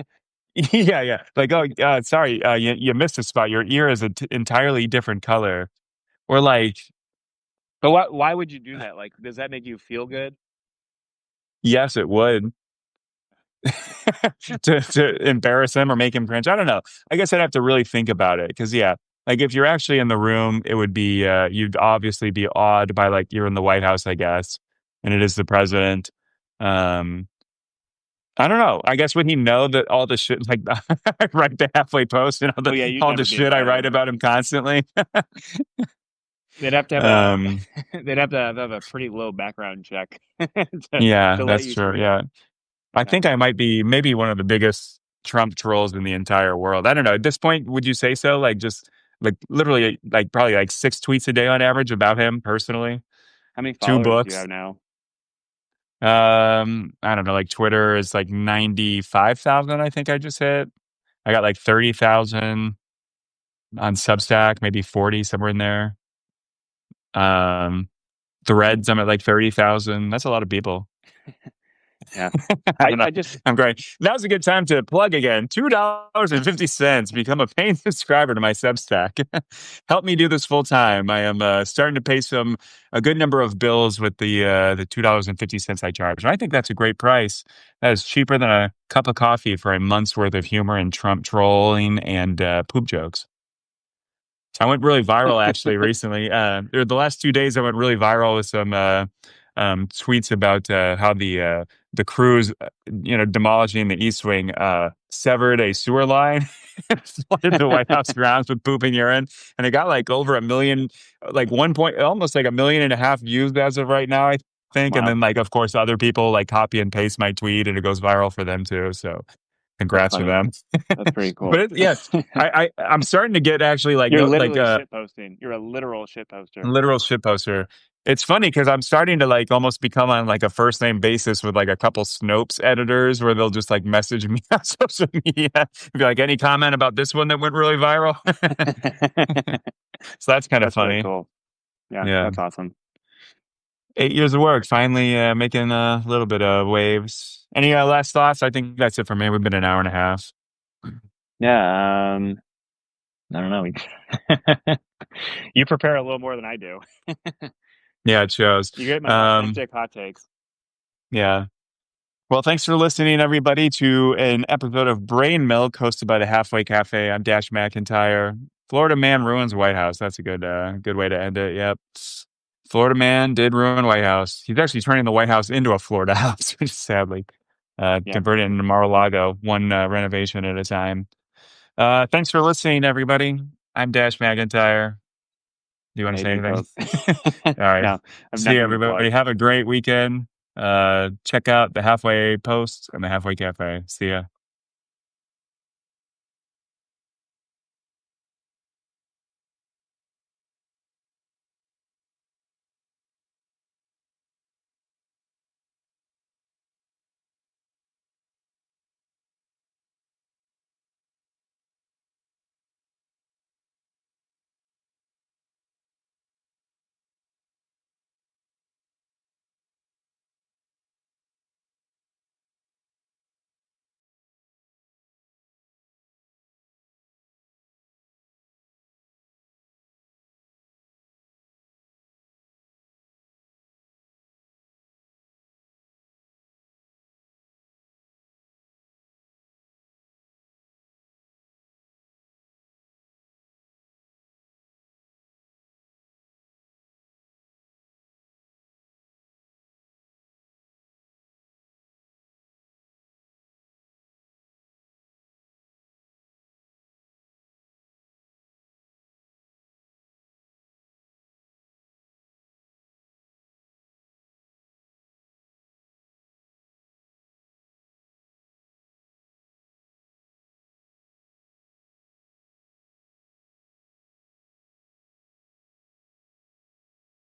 Yeah, yeah. Like, oh, sorry, you missed a spot. Your ear is an entirely different color. Or like, but why would you do that? Like, does that make you feel good? yes, it would to embarrass him or make him cringe. I don't know. I guess I'd have to really think about it because yeah, like if you're actually in the room, it would be you'd obviously be awed by like you're in the White House, I guess, and it is the president. Um, I don't know. I guess would he know that all the shit like I write the halfway post and Oh yeah, you'd all the never be shit I invited. write about him constantly? They'd have to have a Um, they'd have a pretty low background check to Yeah, let that's you true. speak. Yeah. I Yeah. think I might be maybe one of the biggest Trump trolls in the entire world. I don't know. At this point, would you say so? Like just like literally like probably like 6 tweets a day on average about him personally. How many Two followers do you books. have now? I don't know, like Twitter is like 95,000, I think I just hit. I got like 30,000. on Substack, maybe 40, somewhere in there. Um, Threads, I'm at like 30,000. That's a lot of people. Yeah. I don't know. I just I'm great. Now's a good time to plug again. $2.50. Become a paying subscriber to my Substack. Help me do this full time. I am starting to pay a good number of bills with the $2.50 I charge. And I think that's a great price. That is cheaper than a cup of coffee for a month's worth of humor and Trump trolling and poop jokes. I went really viral actually recently. The last 2 days, I went really viral with some tweets about how the crews, demolishing the East Wing, severed a sewer line, and flooded the White House grounds with pooping urine, and it got like over a million, like almost like 1.5 million views as of right now, I think. And wow, then, like, of course, other people like copy and paste my tweet, and it goes viral for them too. So that's congrats for funny. them. That's pretty But cool. yeah, I'm starting to get actually like You're no like literally shit posting. You're a literal shit poster. literal shit poster. It's funny because I'm starting to like almost become on like a first name basis with like a couple Snopes editors where they'll just like message me on social media, be like, any comment about this one that went really viral? So that's kind of That's really funny. cool. Yeah, Yeah. that's awesome. 8 years of work, finally making a little bit of waves. Any last thoughts? I think that's it for me. We've been an hour and a half. Yeah, I don't know. You prepare a little more than I do. Yeah, it shows. You get my Um, authentic hot takes. yeah. Well, thanks for listening, everybody, to an episode of Brain Milk hosted by the Halfway Cafe. I'm Dash MacIntyre. Florida man ruins White House. That's a good way to end it. Yep. Florida man did ruin White House. He's actually turning the White House into a Florida house, which is sadly Yep. converting it into Mar-a-Lago, one renovation at a time. Thanks for listening, everybody. I'm Dash MacIntyre. Do you want to say Adrian anything? Polk. All right. No, I have See you, nothing to everybody. plug. Have a great weekend. Check out the Halfway Post and the Halfway Cafe. See ya.